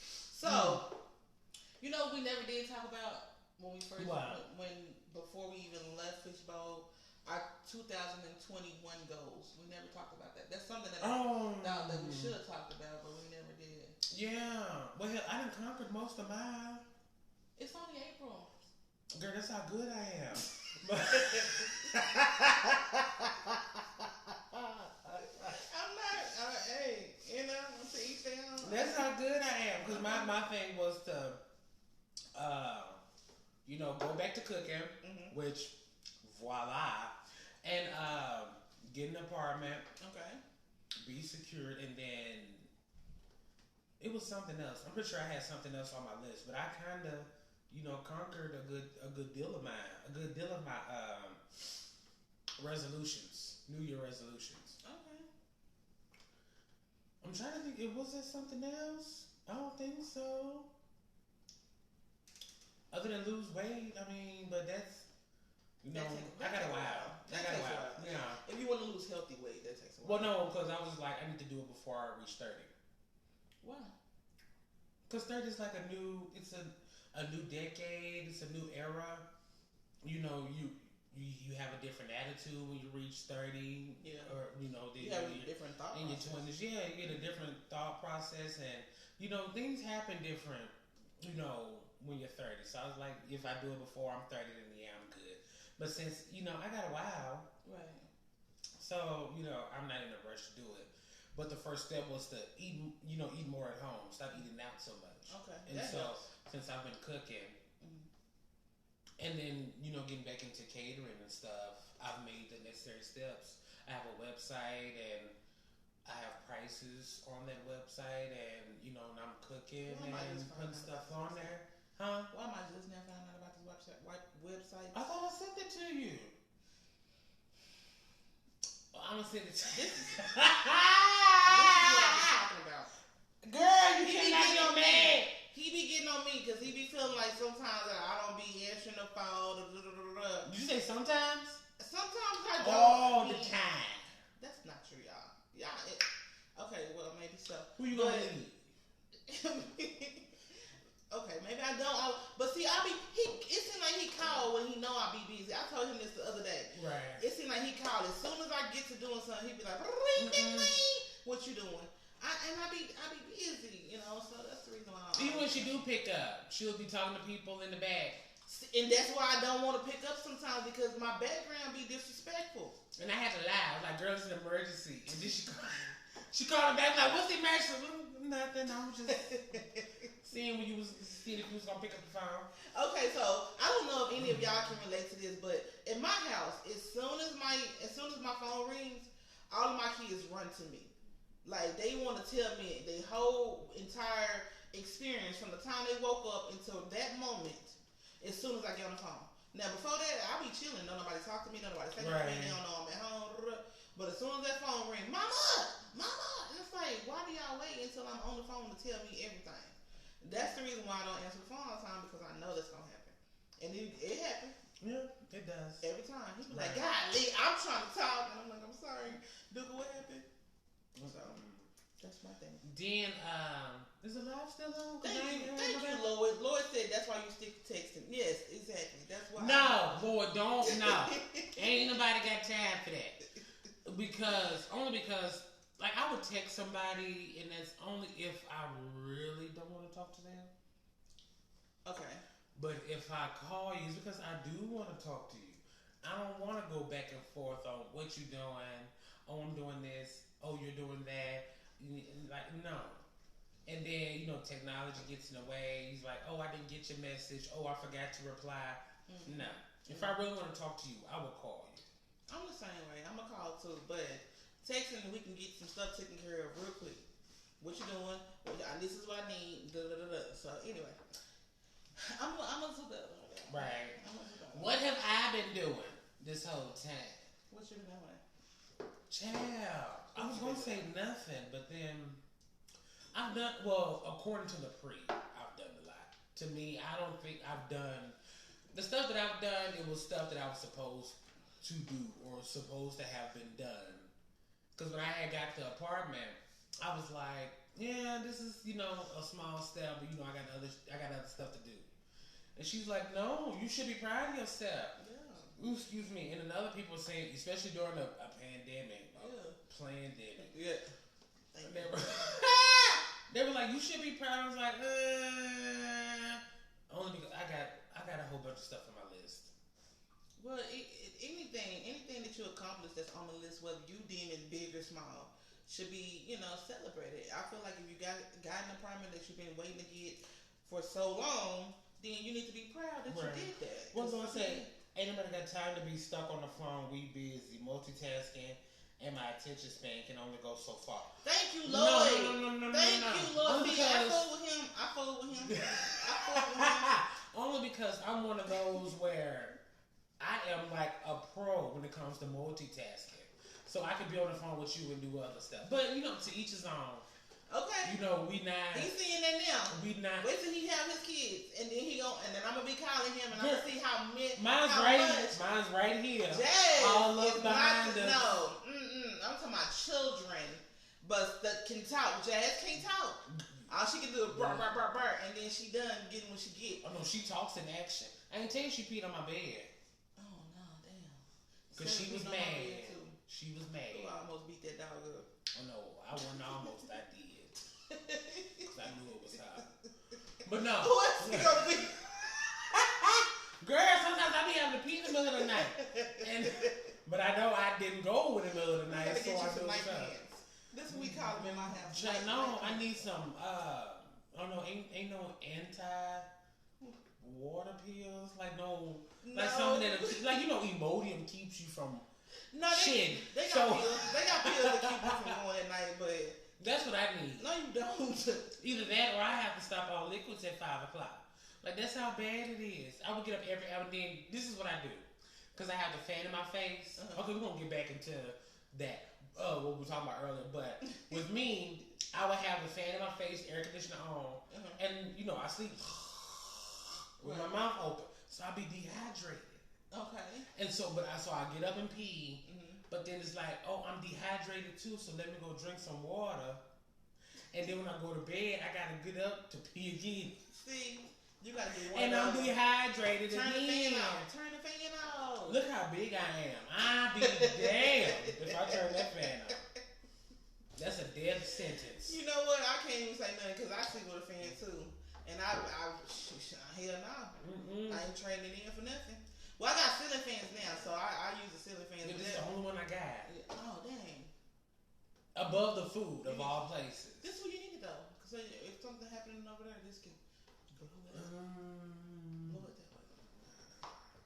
So, we never did talk about when we first before we even left Fishbowl, our 2021 goals. We never talked about that. That's something that that we should have talked about, but we never did.
Yeah. Well, hell, I done conquered most of mine.
It's only April.
Girl, that's how good I am.
I'm not. Hey, to each their own.
That's how good I am. Because my thing was to, go back to cooking, which, voila, and get an apartment.
Okay.
Be secured, and then it was something else. I'm pretty sure I had something else on my list, but I kind of, conquered a good deal of my resolutions, New Year resolutions.
Okay.
I'm trying to think. Was there something else? I don't think so. Other than lose weight, but that's, I got a while. Yeah.
If you want to lose healthy weight, that takes a while.
Well, no, because I was like, I need to do it before I reach 30.
Why?
Because 30 is like a new decade. It's a new era. You have a different attitude when you reach 30.
Yeah.
Or,
you have a different thought
in process. In your 20s, yeah, you get a different thought process. And, things happen different, when you're 30. So I was like, if I do it before I'm 30, then yeah, I'm good. But since, I got a while.
Right.
So, I'm not in a rush to do it. But the first step was to eat more at home. Stop eating out so much.
Okay.
And since I've been cooking, and then, getting back into catering and stuff, I've made the necessary steps. I have a website, and I have prices on that website, and, and I'm cooking and putting stuff on there. Huh?
Why am I just now finding out about this website?
I thought I sent it to you. I'm going to send it to you. This is what I'm talking about. Girl, you cannot get mad.
He be getting on me because he be feeling like sometimes that I don't be answering the phone.
say sometimes?
Sometimes I don't.
All the time.
That's not true, y'all. Okay, well, maybe so.
Who you gonna leave?
Okay, maybe I don't. But see, it seems like he called when he know I be busy. I told him this the other day.
Right.
It seems like he called as soon as I get to doing something. He be like, "What you doing?" I be busy, So that's the reason why.
Even when she do pick up, she'll be talking to people in the back.
And that's why I don't want to pick up sometimes because my background be disrespectful.
And I had to lie. I was like, "Girl, it's an emergency." And then she called me back like, "What's the emergency?" Nothing. I was just seeing if you was gonna pick up the phone.
Okay, so I don't know if any of y'all can relate to this, but in my house, as soon as my phone rings, all of my kids run to me. Like they want to tell me the whole entire experience from the time they woke up until that moment. As soon as I get on the phone. Now before that, I be chilling. Don't nobody talk to me. Don't nobody say anything. They don't know I'm at home. But as soon as that phone rings, Mama, and it's like, why do y'all wait until I'm on the phone to tell me everything? That's the reason why I don't answer the phone all the time because I know that's gonna happen, and it happens.
Yeah, it does
every time. He be like, "Golly, I'm trying to talk," and I'm like, "I'm sorry, Duka, what happened?" So that's my thing.
Then, is the live still on?
Thank you, Lloyd. Lloyd said that's why you stick to texting. Yes, exactly. That's why.
No, Lord, don't. No, ain't nobody got time for that. Only because, like, I would text somebody, and that's only if I really don't want to talk to them.
Okay.
But if I call you, it's because I do want to talk to you. I don't want to go back and forth on what you doing. Oh, I'm doing this. Oh, you're doing that. Like, no. And then, technology gets in the way. He's like, oh, I didn't get your message. Oh, I forgot to reply. Mm-hmm. No. If I really want to talk to you, I will call you.
I'm the same way. I'm going to call too. But texting, we can get some stuff taken care of real quick. What you doing? This is what I need. So, anyway. I'm going to do that.
Right. What have I been doing this whole time?
What you been doing?
Child. I was going to say nothing, but then I've done, well, according to the I've done a lot. To me, I don't think I've done, the stuff that I've done, it was stuff that I was supposed to do or supposed to have been done. Because when I had got the apartment, I was like, yeah, this is, a small step, but I got other stuff to do. And she's like, no, you should be proud of yourself. Yeah. Ooh, excuse me. And then other people were saying, especially during a pandemic, pandemic.
Yeah.
They were like, you should be proud. I was like, only because I got a whole bunch of stuff on my list.
Well, anything that you accomplish that's on the list, whether you deem it big or small, should be, celebrated. I feel like if you got an apartment that you've been waiting to get for so long, then you need to be proud that you did that.
What was I gonna say? Ain't nobody got time to be stuck on the phone. We busy multitasking, and my attention span can only go so far.
Thank you, Lloyd.
No.
Thank you, Lloyd. I fool with him.
Only because I'm one of those where I am like a pro when it comes to multitasking. So I could be on the phone with you and do other stuff. But to each his own.
Okay.
We not.
He's seeing that now.
We not.
Wait till he have his kids, and then and then I'm gonna be calling him, and I'm gonna see how much.
Mine's right here.
Jazz
all up behind us.
No, I'm talking about children, but that can talk. Jazz can't talk. All she can do is burr, and then she done getting what she get.
Oh no, she talks in action. I ain't tell you she peed on my bed.
Oh no, damn.
Because she was mad. She was mad.
Oh, I almost beat that dog up.
Oh no, I wasn't almost. I did. Because I knew it was hot. But no.
What's it gonna be?
Girl, sometimes I be having to pee in the middle of the night. But I know I didn't go in the middle of the night, so I do something.
This is what we call them in my house.
No, I need some, I don't know, ain't no anti-water pills? Like like something that, like, Imodium keeps you from shit.
They got pills. They got pills that keep you from going at night, but
that's what I need.
No, you don't.
Either that or I have to stop all liquids at 5 o'clock. Like, that's how bad it is. I would get up every hour and then, this is what I do. Because I have the fan in my face. Uh-huh. Okay, we're going to get back into that, what we were talking about earlier. But with me, I would have the fan in my face, air conditioner on. Uh-huh. And, I sleep with my mouth open. So I'll be dehydrated.
Okay.
And so I get up and pee, but then it's like, oh, I'm dehydrated too, so let me go drink some water. And then when I go to bed, I gotta get up to pee again.
See, you gotta get one.
And I'm dehydrated
Turn
again.
The fan off. Turn the fan off.
Look how big I am. I be damned if I turn that fan off. That's a death sentence.
You know what? I can't even say nothing because I sleep with a fan too. And hell no. I ain't trading it in for nothing. Well, I got ceiling fans now, so I use the ceiling fans.
Yeah, this is the only one I got.
Oh, dang.
Above the food of all places.
This is what you need it though. Because if something happening over there, this can blow it up. Blow it that way.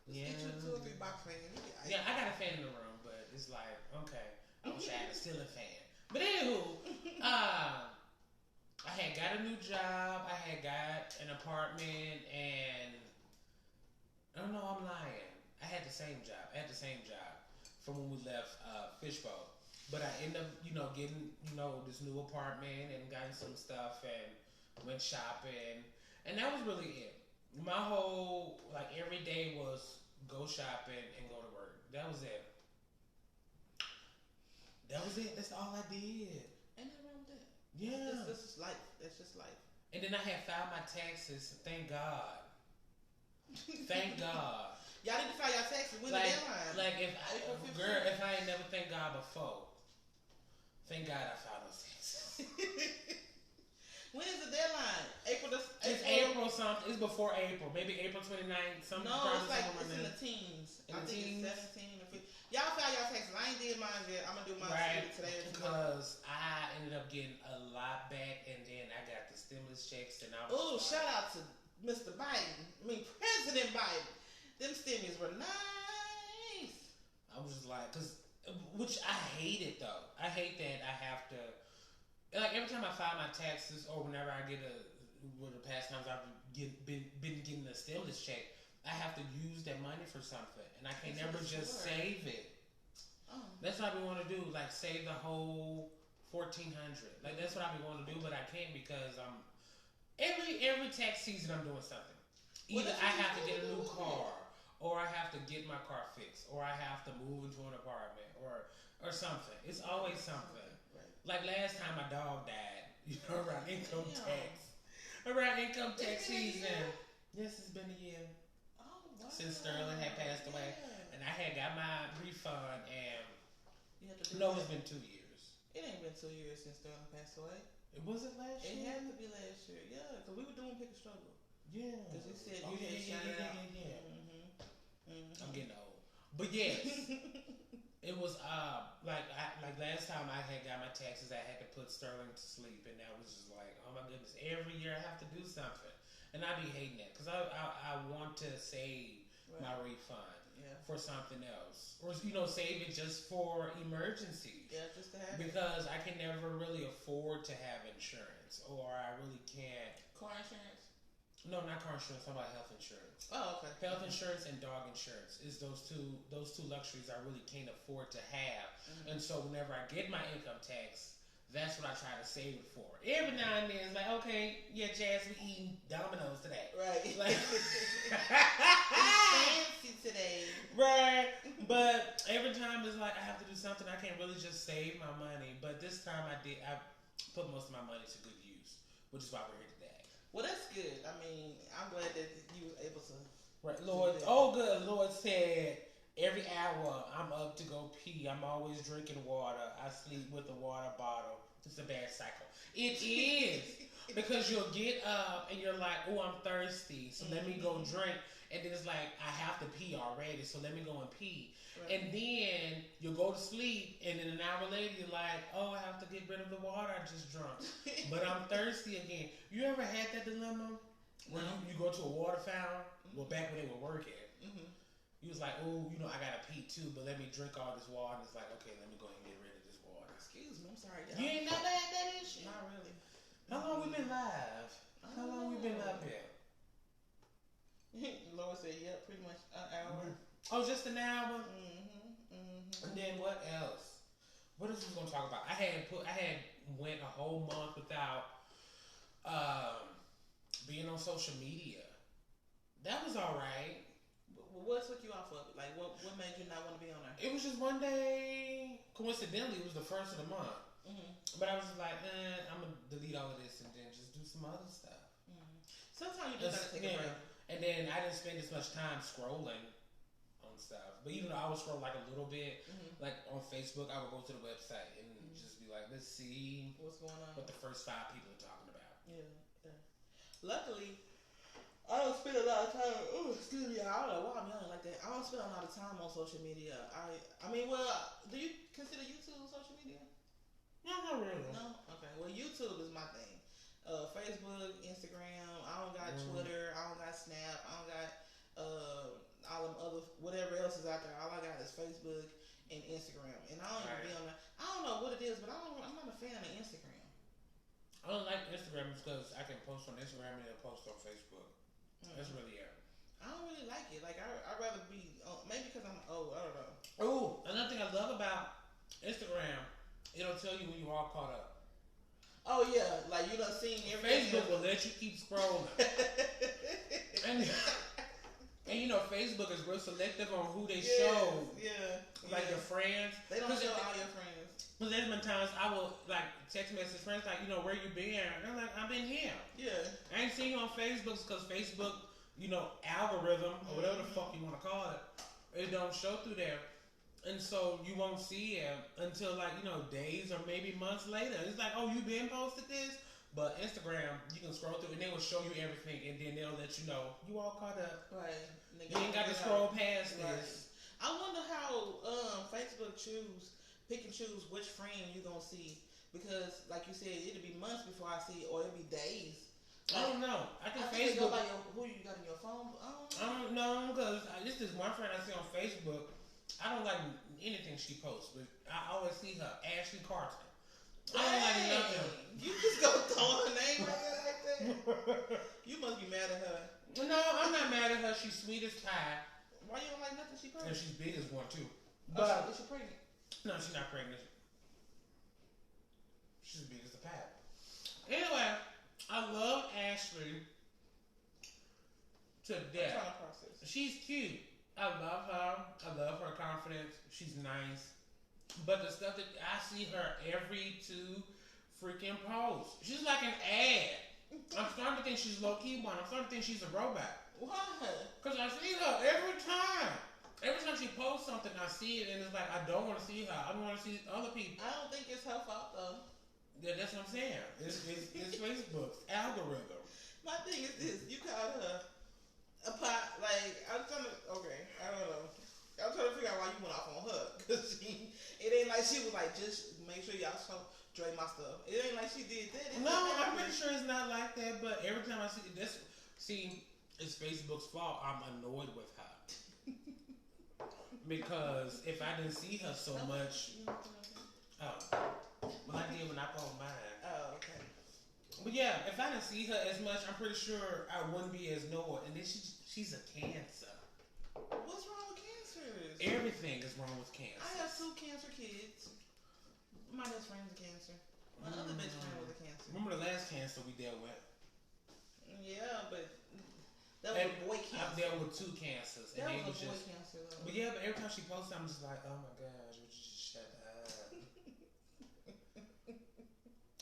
Get you 2 or 3 box fans.
Yeah, I got a fan in the room, but it's like, okay. I wish I had a ceiling fan. But anywho, I had got a new job. I had got an apartment, and oh no, I'm lying. I had the same job from when we left Fishbowl. But I ended up, getting, this new apartment and gotten some stuff and went shopping, and that was really it. My whole every day was go shopping and go to work. That was it. That's all I did.
Ain't nothing wrong with that.
Yeah.
This is life. That's just life.
And then I had filed my taxes. Thank God. Thank God.
Y'all need to file your taxes. When the deadline?
If I ain't never thank God before. Thank God I filed those taxes.
When is the deadline?
It's April something. It's before April. Maybe April 29th.
No, it's in the teens. I think it's 17 or 15. Y'all file your taxes. I ain't did mine yet. I'm going to do mine today or tomorrow.
Because I ended up getting a lot back, and then I got the stimulus checks, and I was
shout out to Mr. Biden. President Biden. Them stimmies were nice.
I was just like, which I hate it though. I hate that I have to, every time I file my taxes or whenever I get the past times I've been getting a stimulus check, I have to use that money for something, and I can never just save it. Oh. That's what I be wanting to do, save the whole $1,400. That's what I be wanting to do, but I can't because I'm every tax season I'm doing something. Either I have to get a new car, or I have to get my car fixed, or I have to move into an apartment, or something. It's always something. Right. Like last time my dog died, around income tax. Around income tax season. Yes, it's been a year. Since Sterling had passed away, and I had got my refund, and it's been 2 years.
It ain't been 2 years since Sterling passed away.
Was it last year?
It had to be last year, yeah, because we were doing Pick a Struggle.
Yeah,
because we said
yeah. I'm getting old, but yes, it was like last time I had got my taxes, I had to put Sterling to sleep, and that was just like, oh my goodness, every year I have to do something. And I be hating that because I want to save my refund for something else, or save it just for emergencies.
Yeah, just to have
because I can never really afford to have insurance, or I really can't.
Car insurance?
No, not car insurance. I'm about health insurance.
Oh, okay.
Health insurance and dog insurance is those two luxuries I really can't afford to have, and so whenever I get my income tax. That's what I try to save it for. Every now and then, it's like, okay, yeah, Jazz, we eating Domino's today.
Right.
It's
fancy today.
Right. But every time it's like I have to do something, I can't really just save my money. But this time I put most of my money to good use, which is why we're here today.
Well, that's good. I mean, I'm glad that you were able to.
Right, Lord. Oh, good. Lord said. Every hour I'm up to go pee. I'm always drinking water. I sleep with a water bottle. It's a bad cycle. It is. Because you'll get up and you're like, oh, I'm thirsty. So let me go drink. And then it's like, I have to pee already. So let me go and pee. Right. And then you'll go to sleep. And then an hour later, you're like, oh, I have to get rid of the water I just drunk. But I'm thirsty again. You ever had that dilemma? Where you go to a water fountain? Well, back when they were working. He was like, oh, I gotta pee too, but let me drink all this water. And it's like, okay, let me go ahead and get rid of this water.
Excuse me, I'm sorry.
You ain't never had that issue?
Not really.
How long we been live? How long we been up here?
Laura said, yeah, pretty much an hour.
Oh, just an hour? And then what else? What else was we gonna talk about? I had went a whole month without being on social media. That was all right.
What took you off of it? Like, what made you not want to be on there?
It was just one day. Coincidentally, it was the first of the month. Mm-hmm. But I was just like, I'm gonna delete all of this and then just do some other stuff.
Mm-hmm. Sometimes you just gotta take a break.
And then I didn't spend as much time scrolling on stuff. But even though I would scroll like a little bit, like on Facebook, I would go to the website and just be like, let's see
what's going on,
what the first 5 people are talking about.
Yeah. Luckily, I don't spend a lot of time. Oh, excuse me. I don't know why I'm yelling like that. I don't spend a lot of time on social media. I mean, well, do you consider YouTube social media?
No, not really.
No? Okay. Well, YouTube is my thing. Facebook, Instagram. I don't got Twitter. I don't got Snap. I don't got all them other whatever else is out there. All I got is Facebook and Instagram. And I don't even be on that. I don't know what it is, but I'm not a fan of Instagram.
I don't like Instagram because I can post on Instagram and then post on Facebook. That's really it.
I don't really like it. Like I'd rather be maybe because I'm old. I don't know.
Oh, another thing I love about Instagram, it'll tell you when you all caught up.
Oh yeah, like you done seen everything.
Facebook will let you keep scrolling. and you know Facebook is real selective on who they show.
Yeah.
Like your friends.
They don't show all your friends.
Because there's been times I will like text message friends like, you know, where you been? And they're like, I've been here.
Yeah.
I ain't seen you on Facebook because Facebook, you know, algorithm or whatever the fuck you want to call it, it don't show through there. And so you won't see it until like, you know, days or maybe months later. It's like, oh, you been posted this? But Instagram, you can scroll through and they will show you everything and then they'll let you know you all caught up.
Right.
You ain't got to scroll past this.
I wonder how Facebook pick and choose which friend you gonna see, because like you said, it'll be months before I see it, or it'll be days.
Like, I don't know. I think
Facebook. Go by who you got in your phone.
I don't know because this is one friend I see on Facebook. I don't like anything she posts, but I always see her, Ashley Carson. I don't like nothing.
You just gonna throw her name right there like that? You must be mad at her.
No, I'm not mad at her. She's sweet as pie.
Why you don't like nothing she posts?
And she's big as one too.
But is she pregnant?
No, she's not pregnant. She's as big as a pie. Anyway, I love Ashley to death.
I'm trying to process.
She's cute. I love her. I love her confidence. She's nice. But the stuff that I see her every 2 freaking posts, she's like an ad. I'm starting to think she's low-key one. I'm starting to think she's a robot.
Why?
Because I see her every time. Every time she posts something, I see it, and it's like, I don't want to see her. I want to see other people.
I don't think it's her fault, though.
Yeah, that's what I'm saying. It's Facebook's algorithm.
My thing is this. You call her a pot, like, I don't know. I'm trying to figure out why you went off on her. Because it ain't like she was like, just make sure y'all show Dre my stuff. It ain't like she did that.
No, I'm pretty sure it's not like that, but every time I see this, it's Facebook's fault. I'm annoyed with her. Because if I didn't see her so much, well, I did when I posted mine.
Oh, okay.
But yeah, if I didn't see her as much, I'm pretty sure I wouldn't be as annoyed. And then she's a Cancer.
What's wrong with cancers?
Everything is wrong with Cancer.
I have 2 Cancer kids. My best friend's a Cancer. My other best friend was a Cancer.
Remember the last Cancer we dealt with?
Yeah, but that was a boy Cancer.
I dealt with 2 Cancers.
That was a boy Cancer, though.
But yeah, but every time she posts, I'm just like, oh my gosh, would you just shut up?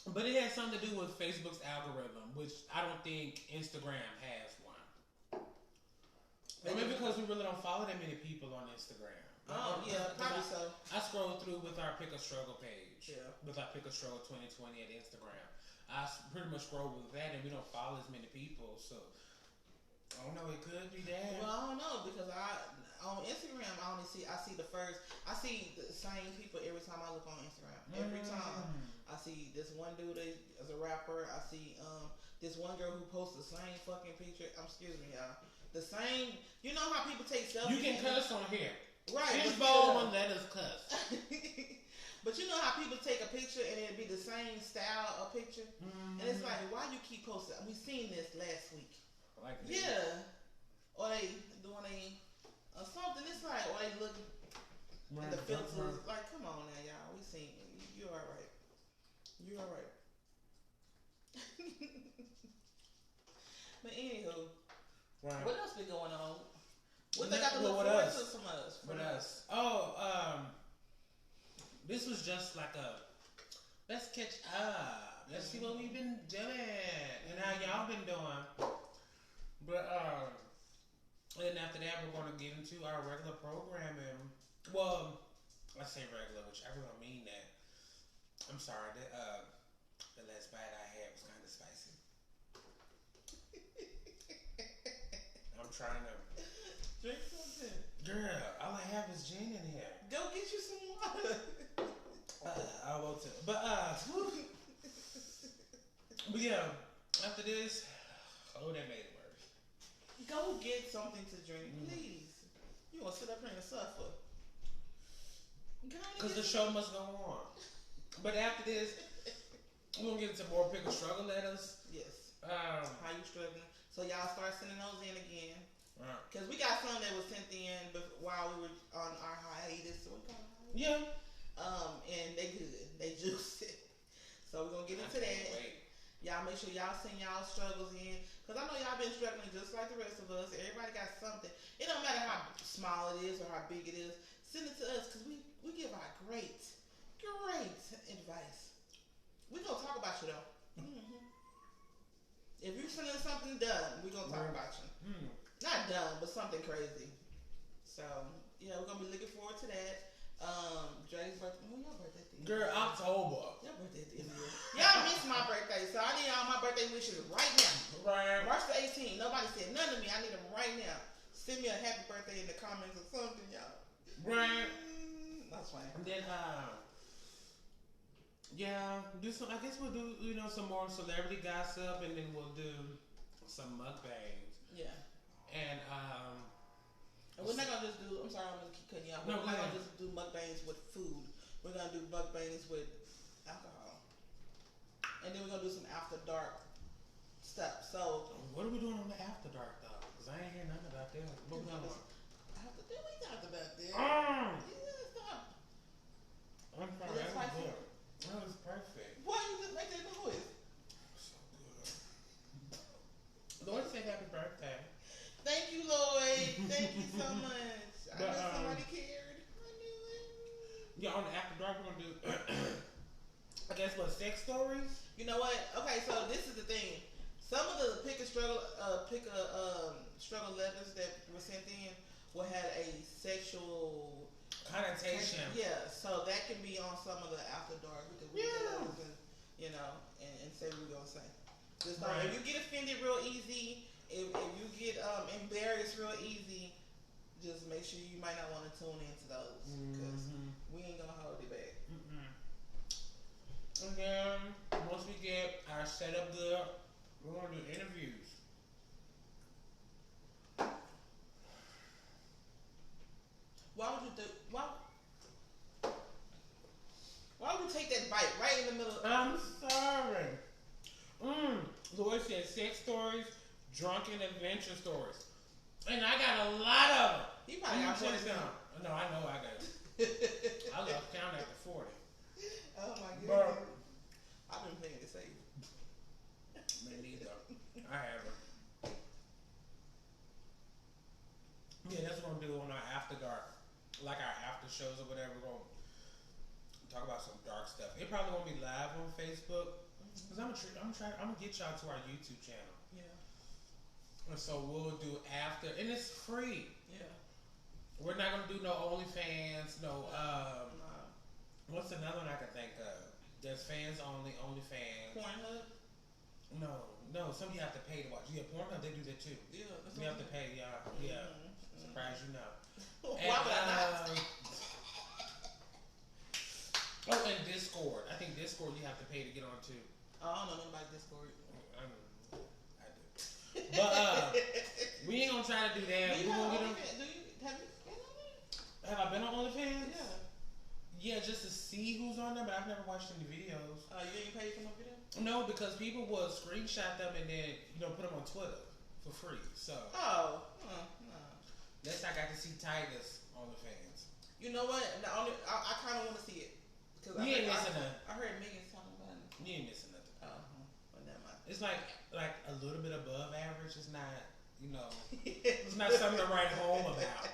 But it has something to do with Facebook's algorithm, which I don't think Instagram has one. Maybe because we really don't follow that many people on Instagram.
Oh, yeah, probably so.
I scroll through with our Pick a Struggle page.
Yeah.
With our Pick a Struggle 2020 at Instagram. I pretty much scroll with that, and we don't follow as many people, so I don't know. It could be that.
Well, I don't know, because on Instagram I see the same people every time I look on Instagram. Every time I see this one dude as a rapper. I see this one girl who posts the same fucking picture. Excuse me, y'all. The same. You know how people take selfies.
You can cuss on here.
Right.
This bold one, let us cuss.
But you know how people take a picture and it'd be the same style of picture? And it's like, why you keep posting? We seen this last week.
Like that.
Yeah. Or they doing or something. It's like, or they look at the filters. Like, come on now, y'all. We seen it. You alright. You alright. But anywho, what else been going on? What they got to look forward to from us?
With us. Oh, this was just like a let's catch up. Let's see what we've been doing and how y'all been doing. But and then after that, we're gonna get into our regular programming. Well, I say regular, which I really don't mean that. I'm sorry. The last bite I had was kind of spicy. I'm trying to
drink something.
Girl, all I have is gin in here.
Go get you some water.
I will too. But yeah, after this, that made it worse.
Go get something to drink, please. You gonna sit up here and suffer?
Because the show must go on. But after this, we're gonna get into more pick a struggle letters.
Yes. How you struggling? So y'all start sending those in again. Because we got some that was sent in while we were on our hiatus. So we call it hiatus?
Yeah.
And they good. They juicy. So we're gonna get into that.
Wait.
Y'all make sure y'all send y'all struggles in. Because I know y'all been struggling just like the rest of us. Everybody got something. It don't matter how small it is or how big it is. Send it to us because we give our great advice. We gonna talk about you though. Mm-hmm. If you sending something done, we gonna talk about you. Not done, but something crazy. So yeah, we're gonna be looking forward to that. Dre's birthday. When your birthday?
Girl, October.
Your birthday this year. Y'all missed my birthday, so I need all my birthday wishes right now.
Right.
March the 18th. Nobody said none to me. I need them right now. Send me a happy birthday in the comments or something, y'all.
Right.
That's fine.
And then yeah, do some. I guess we'll do some more celebrity gossip, and then we'll do some mukbangs.
Yeah.
And
we're not gonna just do. I'm sorry, I'm gonna keep cutting you off. We're not gonna just do mukbangs with food. We're gonna do mukbangs with alcohol, and then we're gonna do some after dark stuff. So
what are we doing on the after dark though? Because I ain't hear nothing about that. What we talking about?
We talked about that.
Yeah,
stop.
I'm sorry. That was perfect.
Why you just make that noise?
So good. Lloyd said happy birthday.
Thank you, Lloyd. Thank you so much. I know somebody cared. I knew it.
Yeah, on the after dark we're gonna do I guess what, sex stories?
You know what? Okay, so this is the thing. Some of the pick a struggle letters that were sent in will have a sexual
connotation.
Yeah, so that can be on some of the after dark because we and say what we're gonna say. Just if you get offended real easy, if you get embarrassed real easy, just make sure you might not want to tune into those because we ain't gonna hold it back.
And then once we get our setup good, we're gonna do interviews.
Why would you take that bite right in the middle?
I'm sorry. Lloyd said sex stories, drunken adventure stories, and I got a lot of them.
He probably got 40 down.
No, I know I got it. I lost count after 40.
Oh my goodness. I've been playing this safe.
Me neither. I haven't. Yeah, that's what we're gonna do on our after dark, like our after shows or whatever. We're gonna talk about some dark stuff. It probably won't be live on Facebook because I'm gonna get y'all to our YouTube channel.
Yeah.
And so we'll do after, and it's free.
Yeah. We're
not gonna do no OnlyFans, no. What's another one I can think of? There's fans only, OnlyFans.
Pornhub.
No. Some you have to pay to watch. Yeah, Pornhub they do that too. Yeah. You have to pay. Yeah. Surprise you know.
Why would I not?
Oh, and Discord. I think Discord you have to pay to get on too.
Oh, I don't know nothing about Discord.
I do. But we ain't gonna try to do that. We gonna get on. Have I been on OnlyFans?
Yeah.
Yeah, just to see who's on there, but I've never watched any videos.
You ain't paid for no video?
No, because people will screenshot them and then put them on Twitter for free. So.
No.
Next, I got to see Tiger's OnlyFans.
You know what? I kind of want to see it.
You ain't missing nothing.
I heard Megan's talking about it.
You ain't missing nothing.
Well, never mind.
It's like a little bit above average. It's not, it's not something to write home about.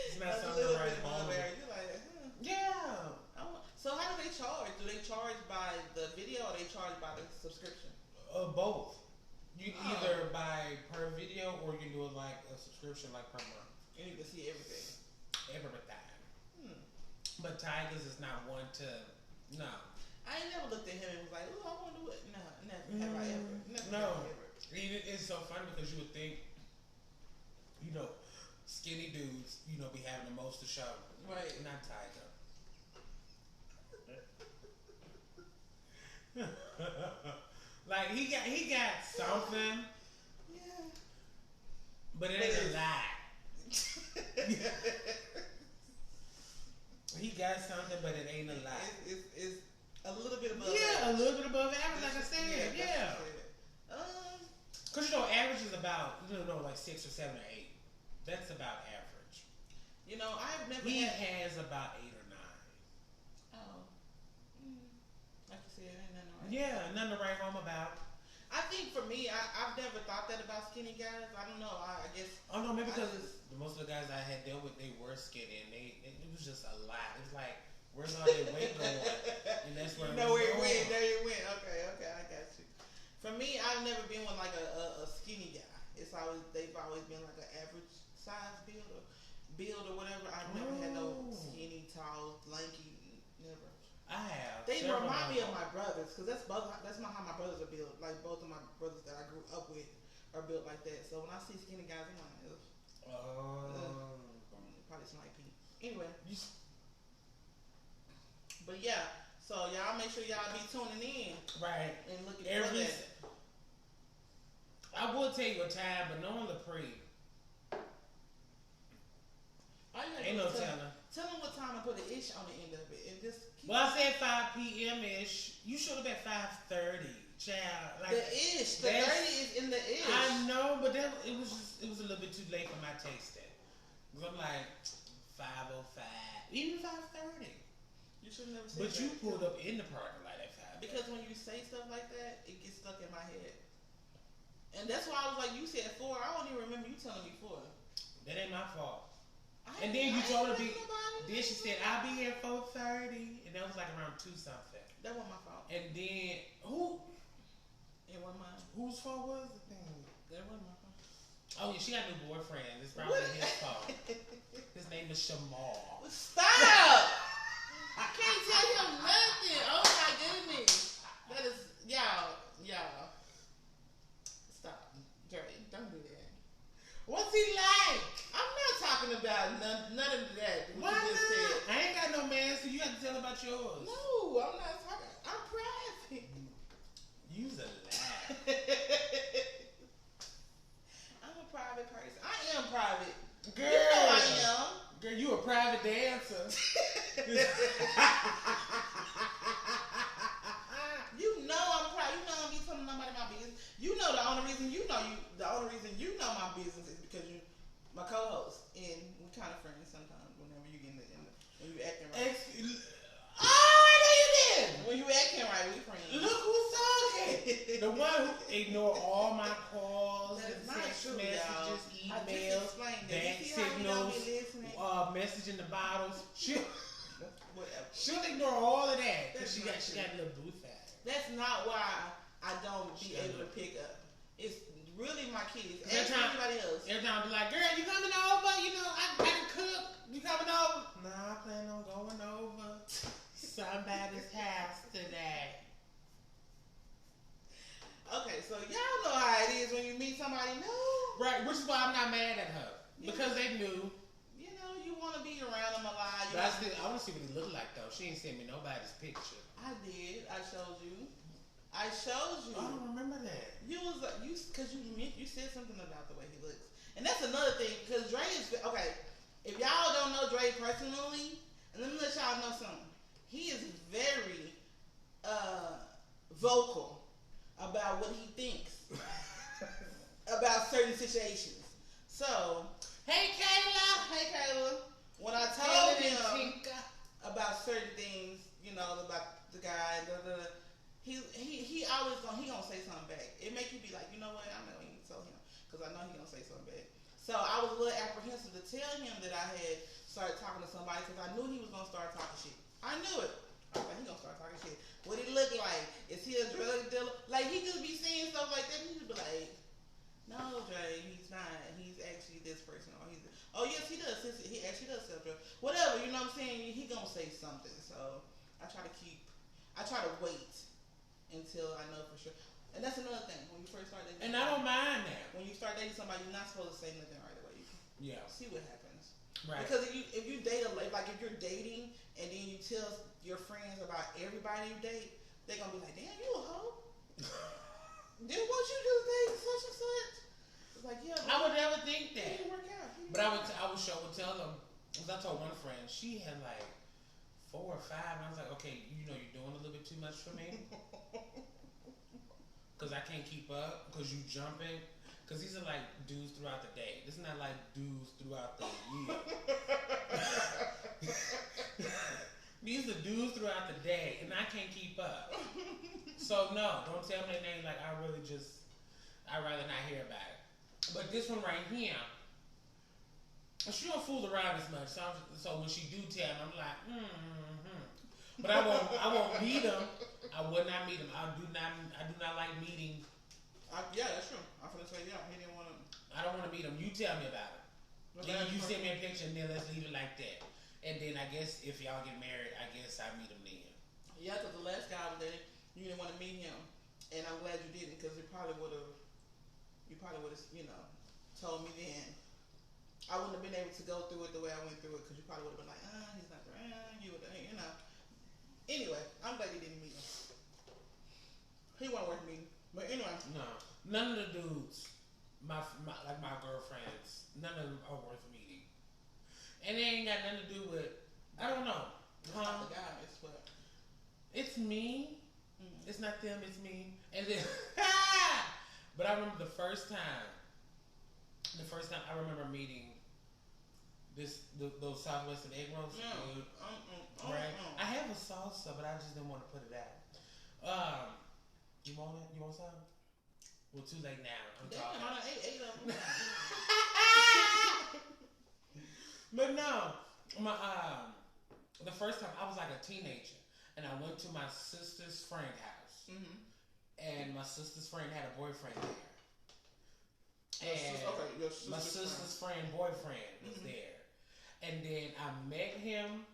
It's not something to write home about.
You're like, yeah. So how do they charge? Do they charge by the video or they charge by the subscription?
Both. You can either buy per video or you can do it like a subscription, like per month.
And you can see everything.
Everything. But Tigers is not one to. No.
I ain't never looked at him and was like, "Ooh, I want to do it." No, never have I ever. Never.
It's so funny because you would think, skinny dudes, be having the most to show.
Right.
Not Tiger. Like he got something.
Yeah.
But it ain't a lot. He got something, but it ain't a lot.
It's a little bit above.
Yeah,
average.
A little bit above average, like I said. Yeah. Because average is about like 6 or 7 or 8. That's about average.
I've never.
He has about 8 or 9.
Oh. Like you said, ain't nothing right.
Yeah, nothing to write home about.
I think for me, I've never thought that about skinny guys. I don't know. I guess.
Oh no, maybe because most of the guys I had dealt with, they were skinny, and it was just a lot. It's like, where's all their weight going? And that's where
where it went. There it went. Okay, I got you. For me, I've never been with like a skinny guy. They've always been like an average size build or whatever. I've never had no skinny, tall, lanky. Never.
I have.
They remind me of my brothers because that's how my brothers are built. Like both of my brothers that I grew up with are built like that. So when I see skinny guys, I'm like, probably smell like pee. Anyway, but yeah. So y'all make sure y'all be tuning in,
right,
and looking for that.
I will tell you a time, but knowing the pre, ain't no telling.
Tell them what time to put an ish on the end of it, and just.
Well, I said 5 p.m. ish. You should have been 5:30, child. Like
the ish, the 30 is in the ish.
I know, but it was a little bit too late for my taste. I'm like 5:05, even 5:30.
You should never say
But
that.
you pulled up in the parking lot at 5.
Because when you say stuff like that, it gets stuck in my head. And that's why I was like, you said 4. I don't even remember you telling me 4.
That ain't my fault. And then you told her then she said, I'll be here 4:30. And that was like around 2 something.
That wasn't my fault.
And then, who?
It wasn't mine.
Whose fault was the thing?
That wasn't my fault.
Oh, yeah, she got a new boyfriend. It's probably his fault. His name is Shamal.
Stop! I can't tell him nothing. Oh my goodness. That is, y'all. Stop. Dre, don't do that.
What's he like?
I'm not talking about none of that.
Why not? I ain't got no man, so you have to tell about yours.
No, I'm not talking. I'm private.
You's a lie.
I'm a private person. I am private.
Girl.
You know I am.
Girl, you a private dancer.
You know I'm private. You know I don't be telling nobody my business. You know the only reason you know my business is because you my co-host, and we kind of friends sometimes. Whenever you get when you acting right. When you acting right, we friends.
Look who's talking. The one who ignore all my calls and text messages, emails, back signals, messaging the bottles. She'll ignore all of that because she got a little booth at.
That's not why I don't be able to pick up. It's really my kids. Everybody else.
Every time I be like, girl, you coming over? I can cook. You coming over? Nah, I plan on going over somebody's house today.
Okay, so y'all know how it is when you meet somebody new.
Right, which is why I'm not mad at her. Because they knew.
You want to be around them a lot.
But I want to see what he looked like, though. She ain't sent me nobody's picture.
I did. I showed you. I don't
remember that.
Because you said something about the way he looks. And that's another thing, because Dre is, okay, if y'all don't know Dre personally, and let me let y'all know something. He is very vocal about what he thinks about certain situations. So, hey Kayla, when I told him about certain things, about the guy, he always gonna say something back. It make you be like, you know what, I'm not gonna even tell him, because So I was a little apprehensive to tell him that I had started talking to somebody because I knew he was gonna start talking shit. I knew it. I was like, he gonna start talking shit. What he look like? Is he a drug dealer? Like he just be saying stuff like that. He just be like, no, Dre, he's not. He's actually this person. Or he's. Oh yes, he does. He actually does sell drugs. Whatever, you know what I'm saying? He gonna say something. So I try to wait until I know for sure. And that's another thing when you first start dating.
And I don't mind that.
When you start dating somebody, you're not supposed to say nothing right away. You see what happens.
Right.
Because if you date like if you're dating and then you tell your friends about everybody you date, they're gonna be like, damn, you a hoe. Then what you just date such and such? It's like, yeah.
I would never think that.
It didn't work out.
But I would tell them, because I told one friend, she had like 4 or 5, and I was like, okay, you know, you're doing a little bit too much for me. Because I can't keep up, because you jumping. Because these are like dudes throughout the day. This is not like dudes throughout the year. These are dudes throughout the day, and I can't keep up. So no, don't tell me their name. Like I'd rather not hear about it. But this one right here, she don't fool around as much. So when she do tell me, I'm like, But I won't meet them. I would not meet them. I do not like meeting.
Yeah, that's true. I'm gonna say yeah. He didn't want to.
I don't want to meet them. You tell me about it. Then you send me a picture, and then let's leave it like that. And then I guess if y'all get married, I guess I meet them then.
Yeah, because the last guy I was dating, you didn't want to meet him, and I'm glad you didn't, because you probably would have, told me then. I wouldn't have been able to go through it the way I went through it, because you probably would have been like, he's not around. You would, Anyway, I'm glad you didn't meet him. He wasn't worth meeting. But anyway.
No. None of the dudes, my girlfriends, none of them are worth meeting. And they ain't got nothing to do with, I don't know.
It's not the guy, it's what?
It's me. Mm-hmm. It's not them, it's me. And then, but I remember the first time I remember meeting those Southwestern egg rolls. Right? I have a salsa, but I just didn't want to put it out. You want it? You want some? Well, too late now.
Damn, I ate of them.
But no, the first time I was like a teenager, and I went to my sister's friend's house, and my sister's friend had a boyfriend there, and my sister's friend boyfriend was there, and then I met him.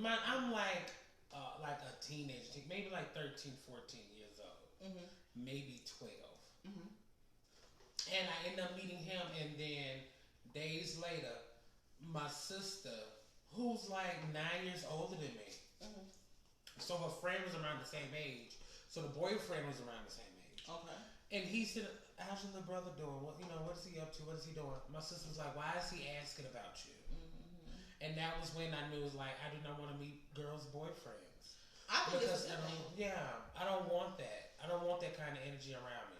I'm like a teenager, maybe like 13, 14 years old, maybe 12. And I ended up meeting him, and then days later, my sister, who's like 9 years older than me, so her friend was around the same age, so the boyfriend was around the same age.
Okay.
And he said, how's your little brother doing? What is he up to? What is he doing? My sister was like, why is he asking about you? And that was when I knew it was like, I do not want to meet girls' boyfriends.
I think it's
I don't want that. I don't want that kind of energy around me.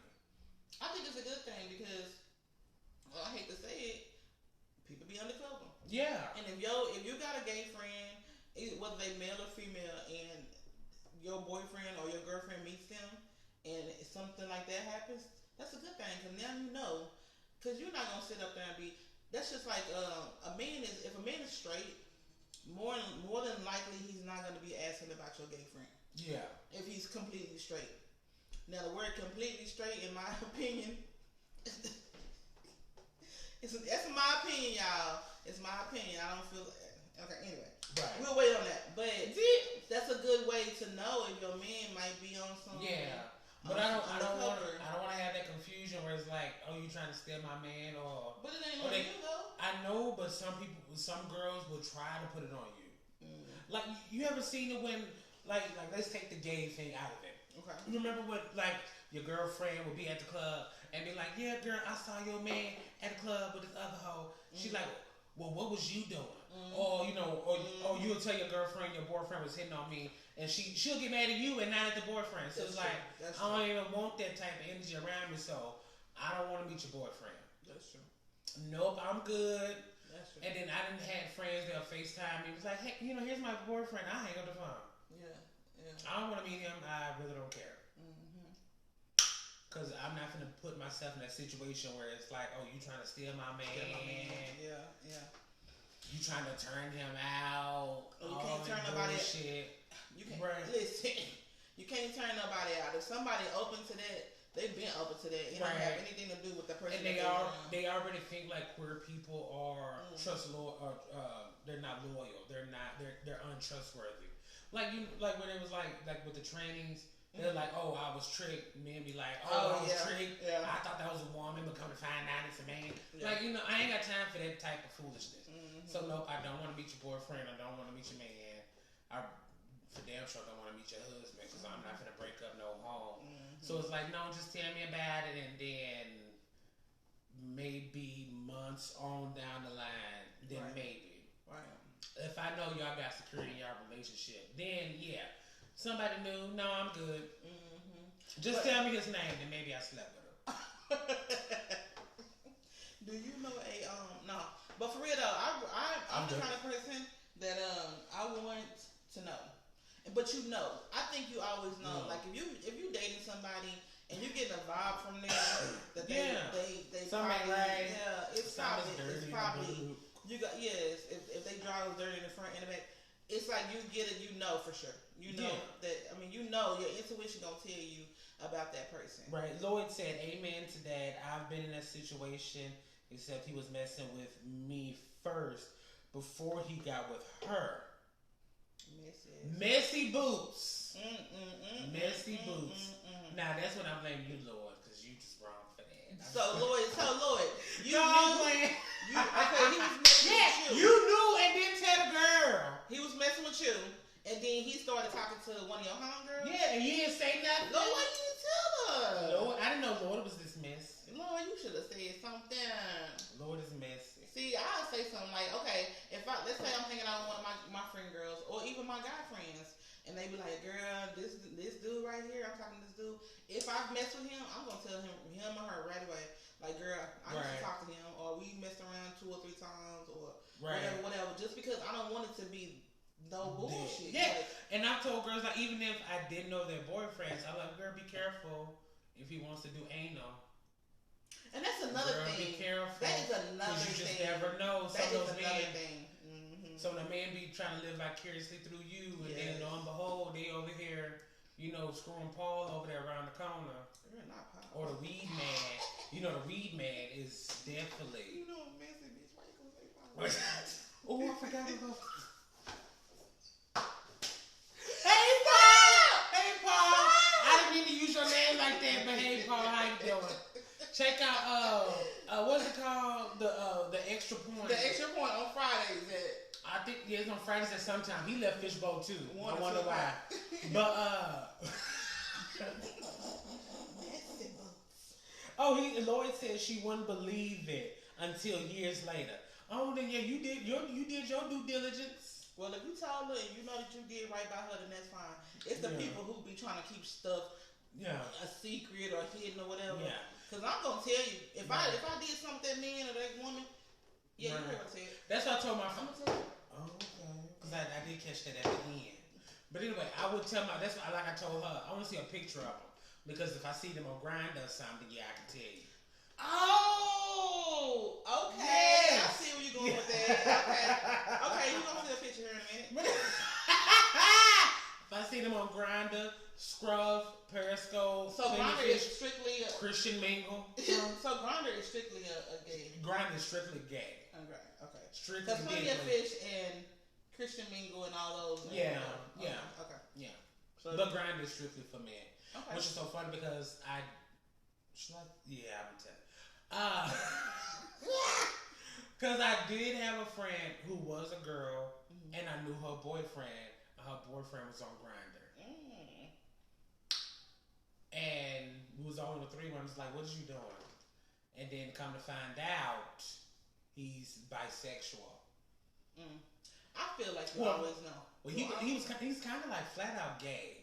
I think it's a good thing because, well, I hate to say it, people be undercover.
Yeah. And
if you got a gay friend, whether they male or female, and your boyfriend or your girlfriend meets them, and something like that happens, that's a good thing because now you know. Because you're not gonna sit up there and be. That's just like if a man is straight, more than likely he's not gonna be asking about your gay friend.
Yeah. If
he's completely straight. Now the word completely straight, in my opinion, that's my opinion, y'all. It's my opinion. I don't feel okay. Anyway, right. We'll wait on that. But that's a good way to know if your man might be on some.
Yeah. But I don't want to have that confusion where it's like, oh, you trying to steal my man, or.
But it ain't on you though.
I know, but some girls will try to put it on you. Like you ever seen it when, like let's take the gay thing out of it.
Okay.
You remember what like your girlfriend would be at the club and be like, yeah, girl, I saw your man at the club with this other hoe. She's like, well, what was you doing? Or or you'll tell your girlfriend your boyfriend was hitting on me. And she'll get mad at you and not at the boyfriend. So it's like, I don't even want that type of energy around me, so I don't want to meet your boyfriend.
That's true.
Nope, I'm good.
That's true.
And then I didn't have friends that'll FaceTime me. It was like, hey, here's my boyfriend. I'll hang up the phone.
Yeah.
I don't want to meet him. I really don't care. Because I'm not gonna put myself in that situation where it's like, oh, you trying to steal my man.
Yeah.
You trying to turn him out.
You can't turn nobody out. You can't listen. You can't turn nobody out. If somebody open to that, they've been open to that. It don't have anything to do with the person.
And they already think like queer people are they're not loyal. They're untrustworthy. Like when it was like with the trainings. They're like, oh, I was tricked. Men be like, I was tricked. Yeah. I thought that was a woman, but come to find out it's a man. Yeah. Like, I ain't got time for that type of foolishness. Mm-hmm. So, nope, I don't want to meet your boyfriend. I don't want to meet your man. I, for damn sure, don't want to meet your husband because I'm not going to break up no home. Mm-hmm. So, it's like, no, just tell me about it, and then maybe months on down the line, then maybe. Right. If I know y'all got security in y'all relationship, then, yeah. Somebody knew. No, I'm good. Mm-hmm. Just tell me his name, and maybe I slept with him.
Do you know no? But for real though, I'm the kind of person that I want to know. But I think you always know. Like if you dating somebody and you getting a vibe from them that they
something
probably it's probably you got if they drive dirty in the front and the back. It's like you get it, for sure. That, your intuition gonna tell you about that person.
Right. Lloyd said, amen to that. I've been in that situation, except he was messing with me first before he got with her. Messy boots. Messy boots. Now, that's when I blame you, Lloyd, because you just wrong for that.
So, Lloyd, you
no,
knew. He was messing with you.
You knew and didn't tell the girl.
He was messing with you, and then he started talking to one of your homegirls.
Yeah, and you didn't say nothing.
Lord, why you didn't tell her?
Lord, I didn't know Lord was dismissed.
Lord, you should have said something.
Lord is messy.
See, I'll say something like, okay, let's say I'm hanging out with one of my friend girls, or even my guy friends, and they be like, girl, this dude right here, I'm talking to this dude. If I mess with him, I'm gonna tell him or her right away. Like, girl, I used to talk to him, or we messed around 2 or 3 times, or whatever. Just because I don't want it to be no bullshit.
Yeah, and I told girls, like, even if I didn't know their boyfriends, I'm like, girl, be careful if he wants to do anal.
And that's another
Be
thing.
careful.
That is another thing.
You just never know.
That is another thing. Mm-hmm.
So the man be trying to live vicariously through you, and then lo and behold, they over here, screwing Paul over there around the corner.
You're not Paul.
Or the weed man. The weed man is definitely.
Messy bitch. Why you gonna say Paul?
Oh, I forgot to go.
Hey, Paul!
Hey, Paul! I didn't mean to use your name like that, but hey, Paul, how you doing? Check out, what's it called? The Extra Point.
The Extra Point on Fridays.
I think, it's on Fridays at some time. He left Fishbowl, too. I wonder why. But, Lloyd said she wouldn't believe it until years later. Oh, then you did your due diligence.
Well, if you told her and you know that you did right by her, then that's fine. It's the people who be trying to keep stuff a secret or hidden or whatever. Yeah. Because I'm gonna tell you, if I did something to that man or that woman, you heard what I said.
That's what I told my friend.
I'm gonna tell you.
Oh, okay. Because I did catch that at the end. But anyway, I would tell that's like I told her. I want to see a picture of them. Because if I see them on Grindr or something, I can tell you.
Oh, okay. Yes. I see where you're going with that. Okay, you're going to see a picture here in a minute.
If I see them on Grindr, Scruff, Periscope,
so Grindr is strictly
Christian Mingle.
So Grindr is strictly a gay.
Grindr is strictly gay.
Okay.
Strictly
gay. Because Plenty of Fish and Christian Mingle and all those.
Yeah.
Okay.
Yeah. So, but Grindr is strictly for men.
Okay.
Which is so funny because I'm telling. Because I did have a friend who was a girl, and I knew her boyfriend. Her boyfriend was on Grindr. And we was on the 3 ones like, what are you doing? And then come to find out, he's bisexual.
I feel like you always know.
Well, he's kind of like flat out gay.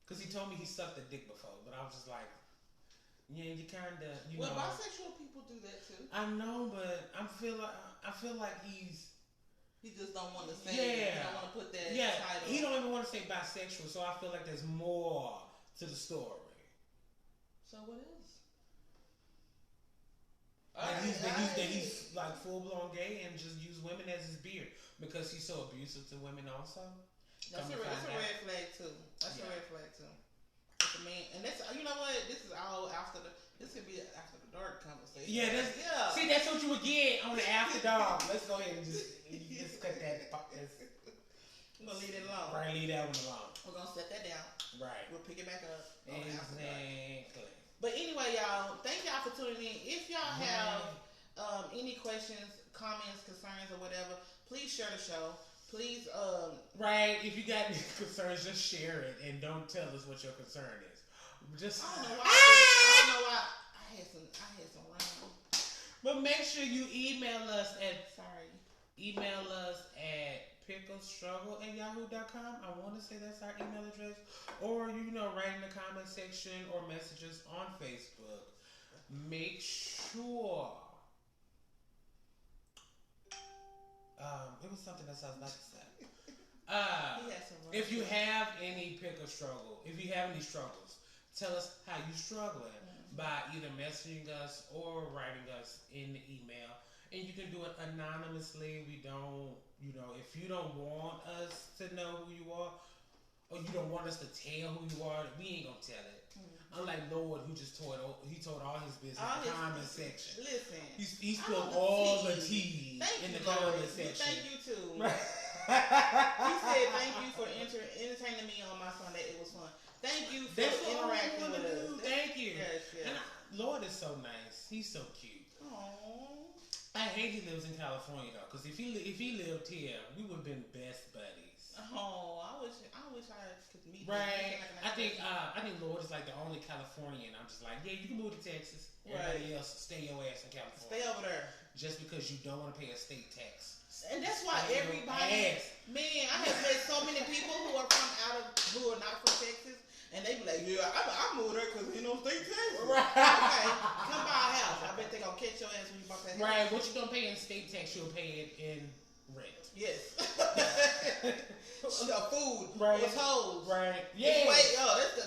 Because he told me he sucked a dick before, but I was just like, yeah, you kind of,
know. Well, bisexual people do that too.
I know, but I feel like he
just don't want to say. Yeah. He don't want to put that title.
He don't even want to say bisexual, so I feel like there's more to the story.
So what is?
That he's like full blown gay and just use women as his beard because he's so abusive to women also.
That's a red flag too. That's a red flag too. That's a man, and that's what this is all after the. This could be after the dark conversation.
Yeah, see, that's what you would get on the after dark. Let's go ahead and just cut that.
I'm gonna leave it alone.
Right, leave that one alone.
We're gonna set that down.
Right.
We'll pick it back up.
Exactly.
But anyway, y'all, thank y'all for tuning in. If y'all have any questions, comments, concerns, or whatever, please share the show. Please,
right. If you got any concerns, just share it and don't tell us what your concern is. Just
I don't know why. I had some wrong.
But make sure you email us at picklestruggle@yahoo.com. I want to say that's our email address. Or write in the comment section or messages on Facebook. Make sure. It was something else I was about to say. If you have any pickle struggle, if you have any struggles, tell us how you're struggling by either messaging us or writing us in the email. And you can do it anonymously. We don't, if you don't want us to know who you are, or you don't want us to tell who you are, we ain't gonna tell it. Unlike Lord, who just told all his business in the comment section.
Listen,
he spilled all the tea in the comment section.
Thank you too. He said thank you for entertaining me on my Sunday. It was fun. Thank you for interacting with us.
Thank you.
Yes.
And Lord is so nice. He's so cute.
Aww.
I hate he lives in California though, because if he lived here, we would have been best buddies.
Oh, I wish I could meet him.
Right. I think Lord is like the only Californian. I'm just like, yeah, you can move to Texas. Everybody else, stay your ass in California.
Stay over there.
Just because you don't want to pay a state tax.
And that's why everybody, man, I have met so many people who are not from Texas, and they be like, yeah, I moved there because ain't no state tax.
Right.
Okay, come buy a house. I bet they gonna catch your ass when you buy that house.
Right. What you don't pay in state tax, you'll pay it in rent.
Yes. Food.
Right.
Hotels.
Right. Yeah.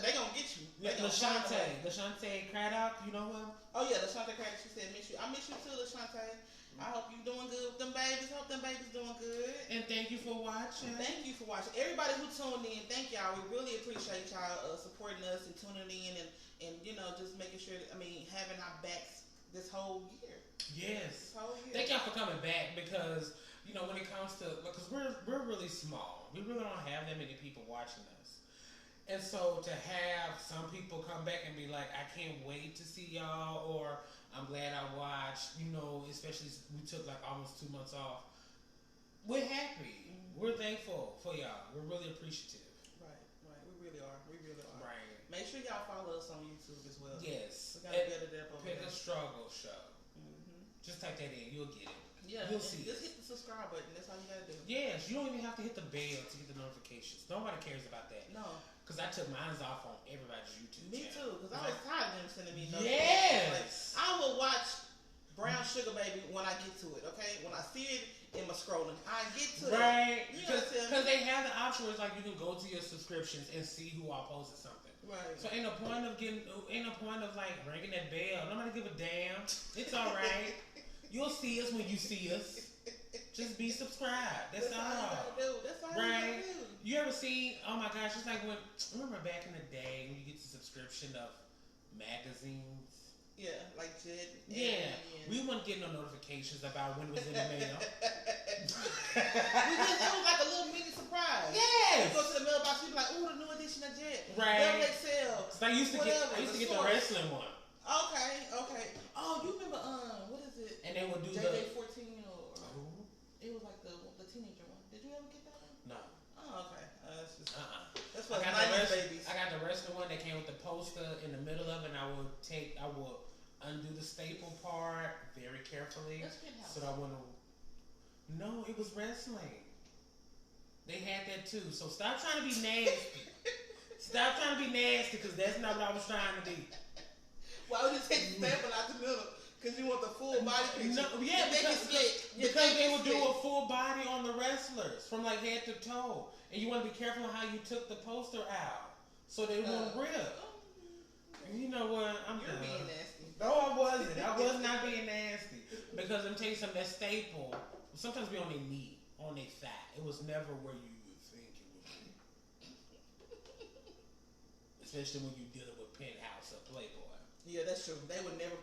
They gonna get you.
LaShante Craddock, you know him?
Oh yeah, LaShante Craddock. She said, "Miss you." I miss you too, LaShante. I hope you doing good with them babies. Hope them babies doing good.
And thank you for watching.
Everybody who tuned in, thank y'all. We really appreciate y'all supporting us and tuning in and just making sure. Having our backs this whole year.
Yes.
This whole year.
Thank y'all for coming back because when it comes to because we're really small. We really don't have that many people watching us. And so to have some people come back and be like, I can't wait to see y'all, or I'm glad I watched, especially we took like almost 2 months off. We're happy. We're thankful for y'all. We're really appreciative.
Right. We really are.
Right.
Make sure y'all follow us on YouTube as well.
Yes.
We gotta build it up over
Pick a Struggle Show. Just type that in. You'll get it.
Yeah,
you'll see.
Just hit the subscribe button. That's all you gotta do.
Yes, you don't even have to hit the bell to get the notifications. Nobody cares about that.
No. Because
I took mine off on everybody's YouTube
channel. Me too, because I was tired of them sending me
notifications.
Yes. I will watch Brown Sugar Baby when I get to it, okay? When I see it in my scrolling, I get to it.
Right. Because they have the option where it's like you can go to your subscriptions and see who all posted something.
Right.
So ain't no point of like ringing that bell. Nobody give a damn. It's all right. You'll see us when you see us. Just be subscribed. That's all.
That's all
right.
You gotta do.
You ever seen? Oh my gosh! It's like remember back in the day when you get the subscription of magazines.
Yeah, like Jet.
Yeah, we weren't getting no notifications about when it was in the mail.
It was like a little mini surprise.
Yes.
You go to the mailbox, you be like, "Ooh, the new edition of Jet."
Right.
Whatever they sell.
I used to get the wrestling one.
Okay. Oh, you remember what is it?
And they would do
JJ14 or it was like the teenager one. Did you ever get that one?
No.
Oh, okay. That's
what
I got babies.
I got the wrestling one that came with the poster in the middle of it, and I will undo the staple part very carefully. So that I wouldn't. No, it was wrestling. They had that too. So stop trying to be nasty. Stop trying to be nasty, because that's not what I was trying to be.
Why would you take the staple out the middle? Because you want the full body picture.
No, yeah, because they would do a full body on the wrestlers from like head to toe, and you want to be careful on how you took the poster out so they won't rip. You know what?
You're being nasty.
No, I wasn't. I was not being nasty. Because I'm telling you something, that staple sometimes be on their knee, on their thigh. It was never where you would think it would be. Especially when you're dealing with Penthouse or Playboy.
Yeah, that's true. They would never,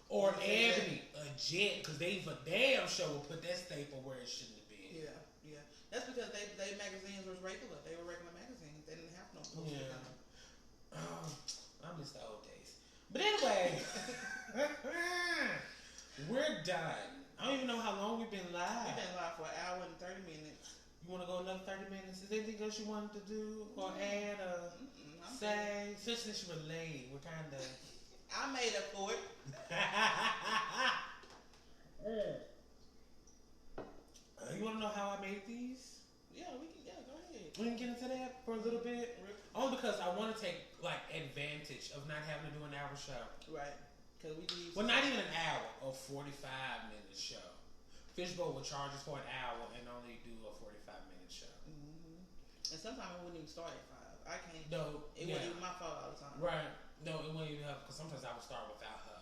Or Ebony, a Jet, because they for damn sure would put that staple where it shouldn't have been.
Yeah, yeah. That's because they magazines was regular. They were regular magazines. They didn't have no poster.
Yeah. I miss the old days. But anyway, we're done. I don't even know how long we've been live.
We've been live for an hour and 30 minutes.
You want to go another 30 minutes? Is there anything else you wanted to do or add or say? Since we're late, we're kind of...
I made up for it.
You want to know how I made these?
Yeah, we can. Yeah, go ahead.
We can get into that for a little bit. Only because I want to take like advantage of not having to do an hour show.
Right. Because we do.
Well, not even an hour, a 45-minute show. Fishbowl will charge us for an hour and only do a 45-minute show.
Mm-hmm. And sometimes it wouldn't even start at 5. I can't.
No,
it wasn't even my fault all the time.
Right. No, it wouldn't even help because sometimes I would start without her.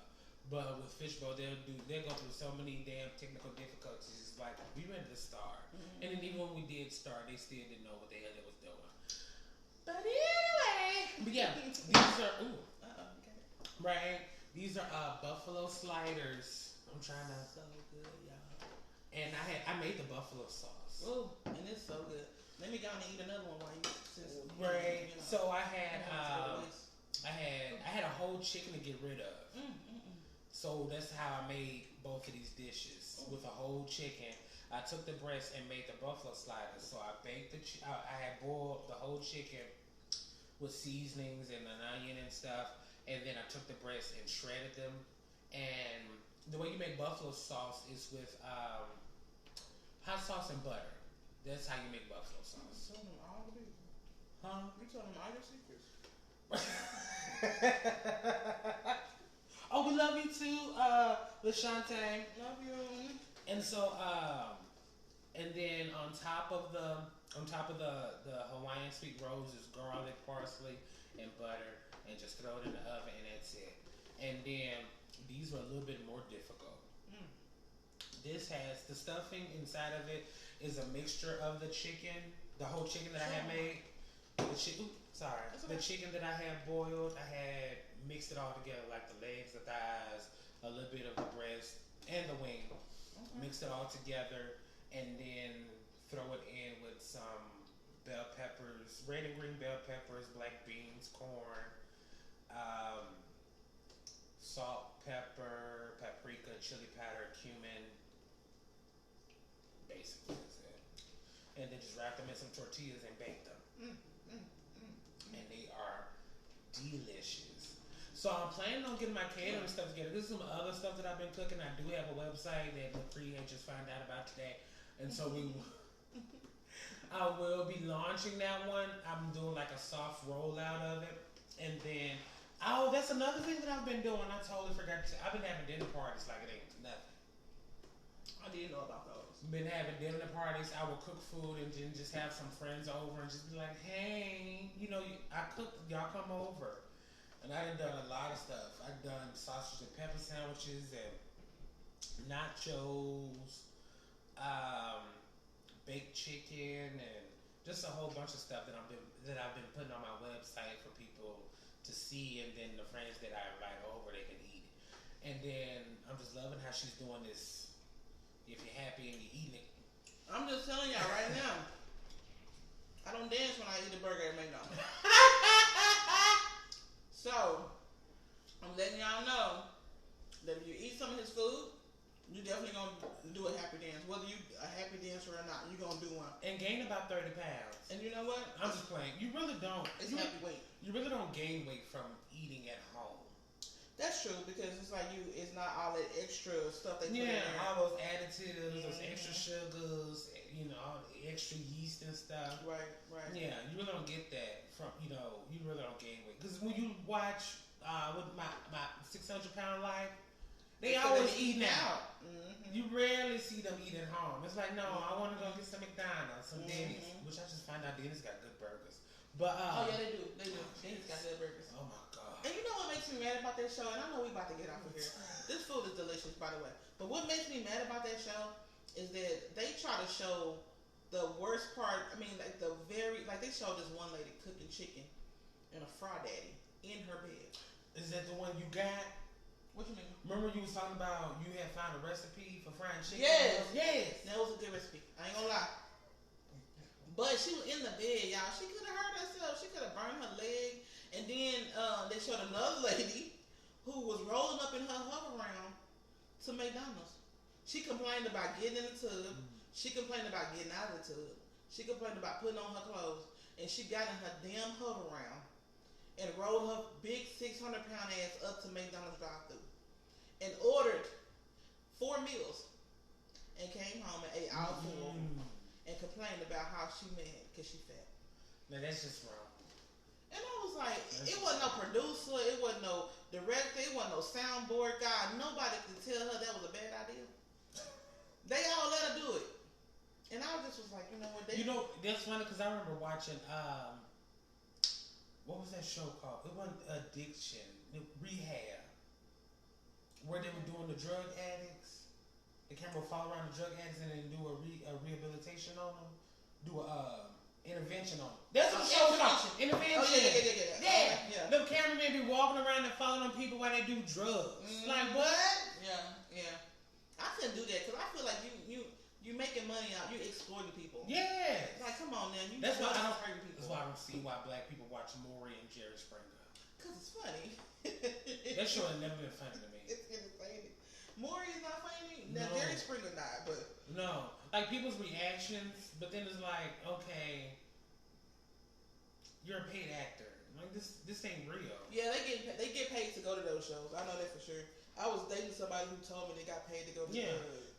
But with Fishbowl, they'll go through so many damn technical difficulties. It's like we ready to start, and then even when we did start, they still didn't know what the hell they was doing. But anyway, but yeah, these are
okay.
Right. These are buffalo sliders. I'm trying to.
So good, y'all.
And I made the buffalo sauce.
Ooh, and it's so good. Let me go and eat another one while you.
Right. So I had I had a whole chicken to get rid of. So that's how I made both of these dishes with a whole chicken. I took the breast and made the buffalo sliders. So I baked I had boiled the whole chicken with seasonings and an onion and stuff, and then I took the breast and shredded them. And the way you make buffalo sauce is with hot sauce and butter. That's how you make buffalo sauce.
You told them all the people.
Huh?
You told them all your secrets.
Oh, we love you too, LaShante.
Love you.
And so, and then on top of the Hawaiian sweet roses, garlic, parsley, and butter, and just throw it in the oven, and that's it. And then these are a little bit more difficult. This has the stuffing inside of it is a mixture of the chicken, the whole chicken that I had made. The chicken that I had boiled, I had mixed it all together, like the legs, the thighs, a little bit of the breast, and the wing. Mixed it all together, and then throw it in with some bell peppers, red and green bell peppers, black beans, corn, salt, pepper, paprika, chili powder, cumin. Basically, that's it. And then just wrap them in some tortillas and bake them. And they are delicious. So I'm planning on getting my catering stuff together. This is some other stuff that I've been cooking. I do have a website that LaCree had just found out about today. And so I will be launching that one. I'm doing like a soft rollout of it. And then, that's another thing that I've been doing. I totally forgot to. I've been having dinner parties like it ain't nothing.
I didn't know about those.
Been having dinner parties. I will cook food and then just have some friends over and just be like, hey, I cooked, y'all come over. And I done a lot of stuff. I've done sausage and pepper sandwiches and nachos, baked chicken, and just a whole bunch of stuff that I've been putting on my website for people to see, and then the friends that I invite over, they can eat. And then I'm just loving how she's doing this. If you're happy and you're eating it.
I'm just telling y'all right now. I don't dance when I eat a burger at McDonald's. So, I'm letting y'all know that if you eat some of his food, you're definitely going to do a happy dance. Whether you a happy dancer or not, you're going to do one.
And gain about 30 pounds.
And you know what?
I'm just playing. You really don't.
It's happy weight.
You really don't gain weight from eating at home.
That's true, because it's like it's not all that extra stuff they put in there.
All those additives, those extra sugars, all the extra yeast and stuff.
Right.
Yeah, you really don't get that from, you really don't gain weight. Because when you watch with my 600-pound life, they always eating out. You rarely see them eat at home. It's like, no, I want to go get some McDonald's, some Denny's, which I just find out Denny's got good burgers. But
oh yeah, they do. Denny's got good burgers.
Oh my God.
And you know what makes me mad about this show? And I know we about to get off of here. This food is delicious. delicious, by the way. But what makes me mad about that show is that they try to show the worst part. I mean, like they showed this one lady cooking chicken and a fry daddy in her bed.
Is that the one you got?
What you mean?
Remember you was talking about you had found a recipe for frying chicken?
Yes. That was a good recipe. I ain't gonna lie. But she was in the bed, y'all. She could have hurt herself. She could have burned her leg. And then they showed another lady who was rolling up in her hover round to McDonald's. She complained about getting in the tub. She complained about getting out of the tub. She complained about putting on her clothes. And she got in her damn hover round and rolled her big 600-pound ass up to McDonald's drive-thru and ordered 4 meals and came home and ate all 4 of them. And complained about how she mad because she fat.
Now that's just wrong.
And I was like, it wasn't no producer, it wasn't no director, it wasn't no soundboard guy. Nobody could tell her that was a bad idea. They all let her do it. And I just was like, you know what?
That's funny because I remember watching, what was that show called? It wasn't Addiction, Rehab, where they were doing the drug addicts. The camera will follow around the drug addicts and then do a rehabilitation on them, do a intervention on them. That's what the show's called. Intervention.
Oh, yeah.
The cameraman be walking around and following people while they do drugs. Like what?
Yeah. I couldn't do that because I feel like you making money out, you exploiting people.
Yeah.
Like come on, man.
That's why I don't see why black people watch Maury and Jerry Springer.
Because it's funny.
That show has never been funny to me.
It's entertaining. Maury is not funny. Now
No.
Jerry Springer not, but
no, like people's reactions, but then it's like, okay, you're a paid actor. Like this ain't real.
Yeah, they get paid to go to those shows. I know that for sure. I was dating somebody who told me they got paid to go to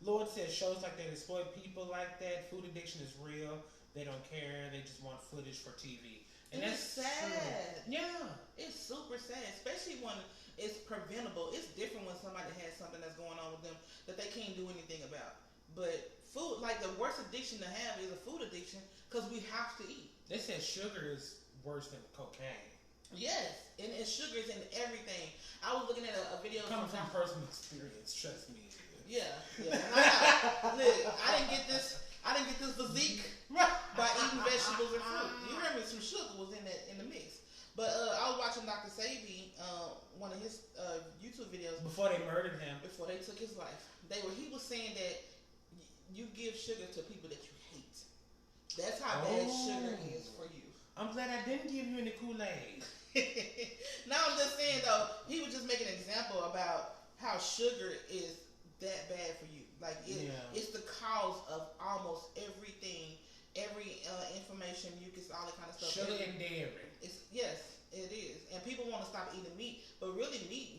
Lord says shows like that exploit people like that. Food addiction is real. They don't care. They just want footage for TV. And that's
sad.
True. Yeah.
It's super sad, especially when it's preventable. It's different when somebody has something that's going on with them that they can't do anything about. But food, like the worst addiction to have is a food addiction because we have to eat.
They said sugar is worse than cocaine.
Yes, and sugar is in everything. I was looking at a video.
Comes from personal experience, trust me.
Yeah. Look, I didn't get this physique by eating vegetables and fruit. You heard me? Some sugar was in the mix. But I was watching Dr. Sabi, one of his YouTube videos
before they murdered him.
Before they took his life, he was saying that you give sugar to people that you hate. That's how bad sugar is for you.
I'm glad I didn't give you any Kool-Aid.
No, I'm just saying though, he was just making an example about how sugar is that bad for you. Like it's the cause of almost everything, every information, mucus, all that kind of stuff.
Sugar and dairy.
Yes, it is. And people want to stop eating meat, but really meat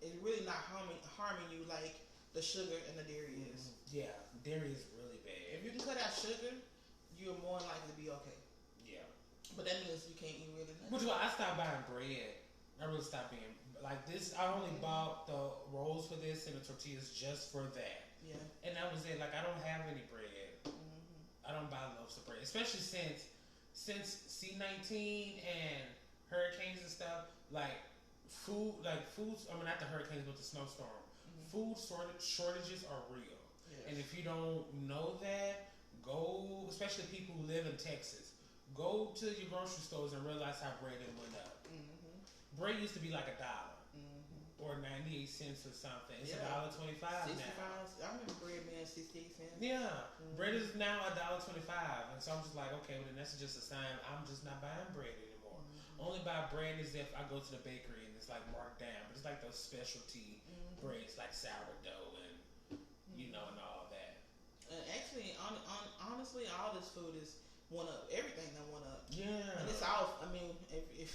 is really not harming you like the sugar and the dairy is.
Yeah, dairy is really bad.
If you can cut out sugar, you're more likely to be okay.
Yeah.
But that means you can't eat really nothing.
Which is why I stopped buying bread. I really stopped being like this. I only bought the rolls for this and the tortillas just for that.
Yeah. And
that was it. Like I don't have any bread. I don't buy loaves of bread, especially since C-19 and hurricanes and stuff. Like foods. I mean, not the hurricanes, but the snowstorm. Food shortages are real. Yes. And if you don't know that, go. Especially people who live in Texas. Go to your grocery stores and realize how bread went up. Bread used to be like $1 or 98 cents or something. It's $1.25 now.
I remember bread being 68 cents.
Yeah, bread is now $1.25, and so I'm just like, okay, well then that's just a sign I'm just not buying bread anymore. Only buy bread is if I go to the bakery and it's like marked down, but it's like those specialty breads like sourdough and and all that.
Actually, honestly, all this food is went up. Everything that went up.
Yeah.
And it's all. I mean, if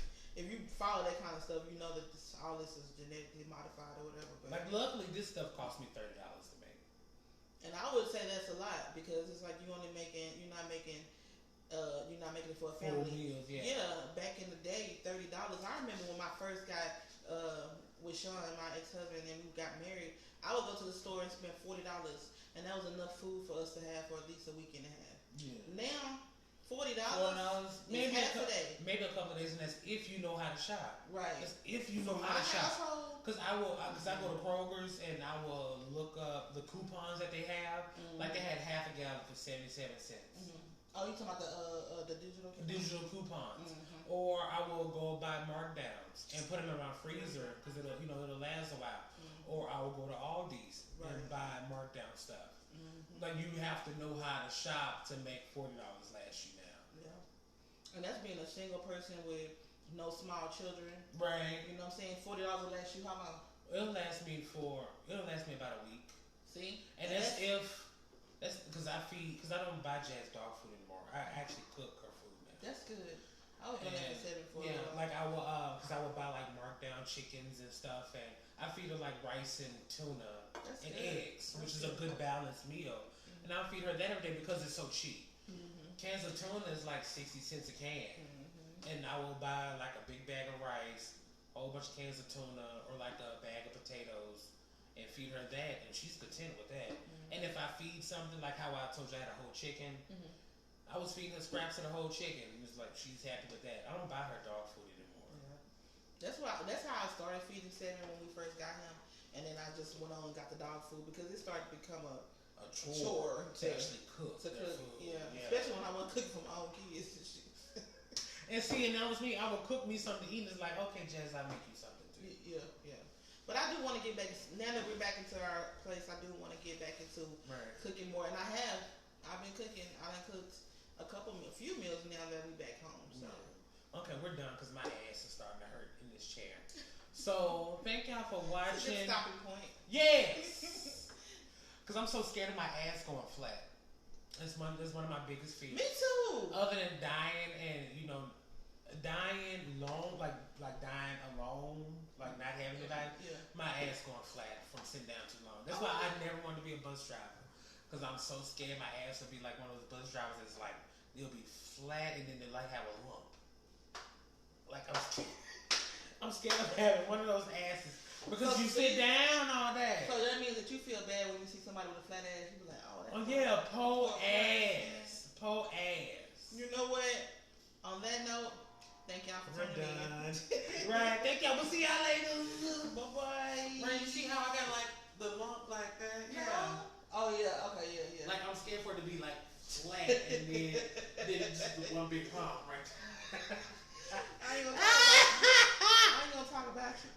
you follow that kind of stuff, you know that all this is genetically modified or whatever. But
like, luckily, this stuff cost me $30 to make.
And I would say that's a lot because it's like you're not making it for a family.
4 meals,
yeah. Back in the day, $30. I remember when I first got with Sean, my ex-husband, and we got married. I would go to the store and spend $40, and that was enough food for us to have for at least a week and a half.
Yeah.
Now, $40.
Maybe a couple of days, and that's if you know how to shop.
Right.
That's if you know how to shop. Because I go to Kroger's and I will look up the coupons that they have. Like they had half a gallon for 77 cents.
Oh, you talking about the digital coupons?
Digital coupons. Or I will go buy markdowns and put them in my freezer because it'll last a while. Or I will go to Aldi's and buy markdown stuff. Like you have to know how to shop to make $40 last you now.
Yeah. And that's being a single person with no small children.
Right.
You know what I'm saying? $40 will last you how long?
It'll last me about a week.
See?
And that's because I don't buy Jazz dog food anymore. I actually cook her food now.
That's good. I was doing that for $7 for
yeah, like I will because I will buy like markdown chickens and stuff, and I feed her like rice and tuna and eggs, which is a good balanced meal. And I'll feed her that every day because it's so cheap. Cans of tuna is like 60 cents a can. And I will buy like a big bag of rice, a whole bunch of cans of tuna, or like a bag of potatoes, and feed her that, and she's content with that. And if I feed something like how I told you I had a whole chicken, I was feeding her scraps of the whole chicken. It was like she's happy with that. I don't buy her dog food anymore.
Yeah. That's how I started feeding Seven when we first got him, and then I just went on and got the dog food because it started to become a chore
to actually cook.
Food. Yeah, especially when I want to cook for my own kids and shit.
And see, and that was me. I would cook me something to eat, and it's like, okay, Jazz, I'll make you something too.
Yeah. But I do want to get back. Now that we're back into our place, I do want to get back into cooking more. And I've been cooking. I done cooked a few meals now that we back home. So.
Okay, we're done because my ass is starting to hurt in this chair. So thank y'all for watching.
It's a stopping point.
Yes. Because I'm so scared of my ass going flat. That's one of my biggest fears.
Me too.
Other than dying and dying long, like dying alone, like not having anybody. Yeah. My ass going flat from sitting down too long. That's why I never wanted to be a bus driver. Because I'm so scared my ass will be like one of those bus drivers that's like, it'll be flat and then they like have a lump. Like I'm scared of having one of those asses. Because you sit down all day.
So that means that you feel bad when you see somebody with a flat ass. You be like, oh, that's
poor ass. Poor ass.
You know what? On that note, thank y'all for tuning in.
Right. Thank y'all. We'll see y'all later.
Bye-bye.
Right, you see how I got like the lump like that?
Yeah. Oh, yeah. Okay, yeah.
Like, I'm scared for it to be like flat and then it's just one big hump, right?
I ain't gonna talk about you.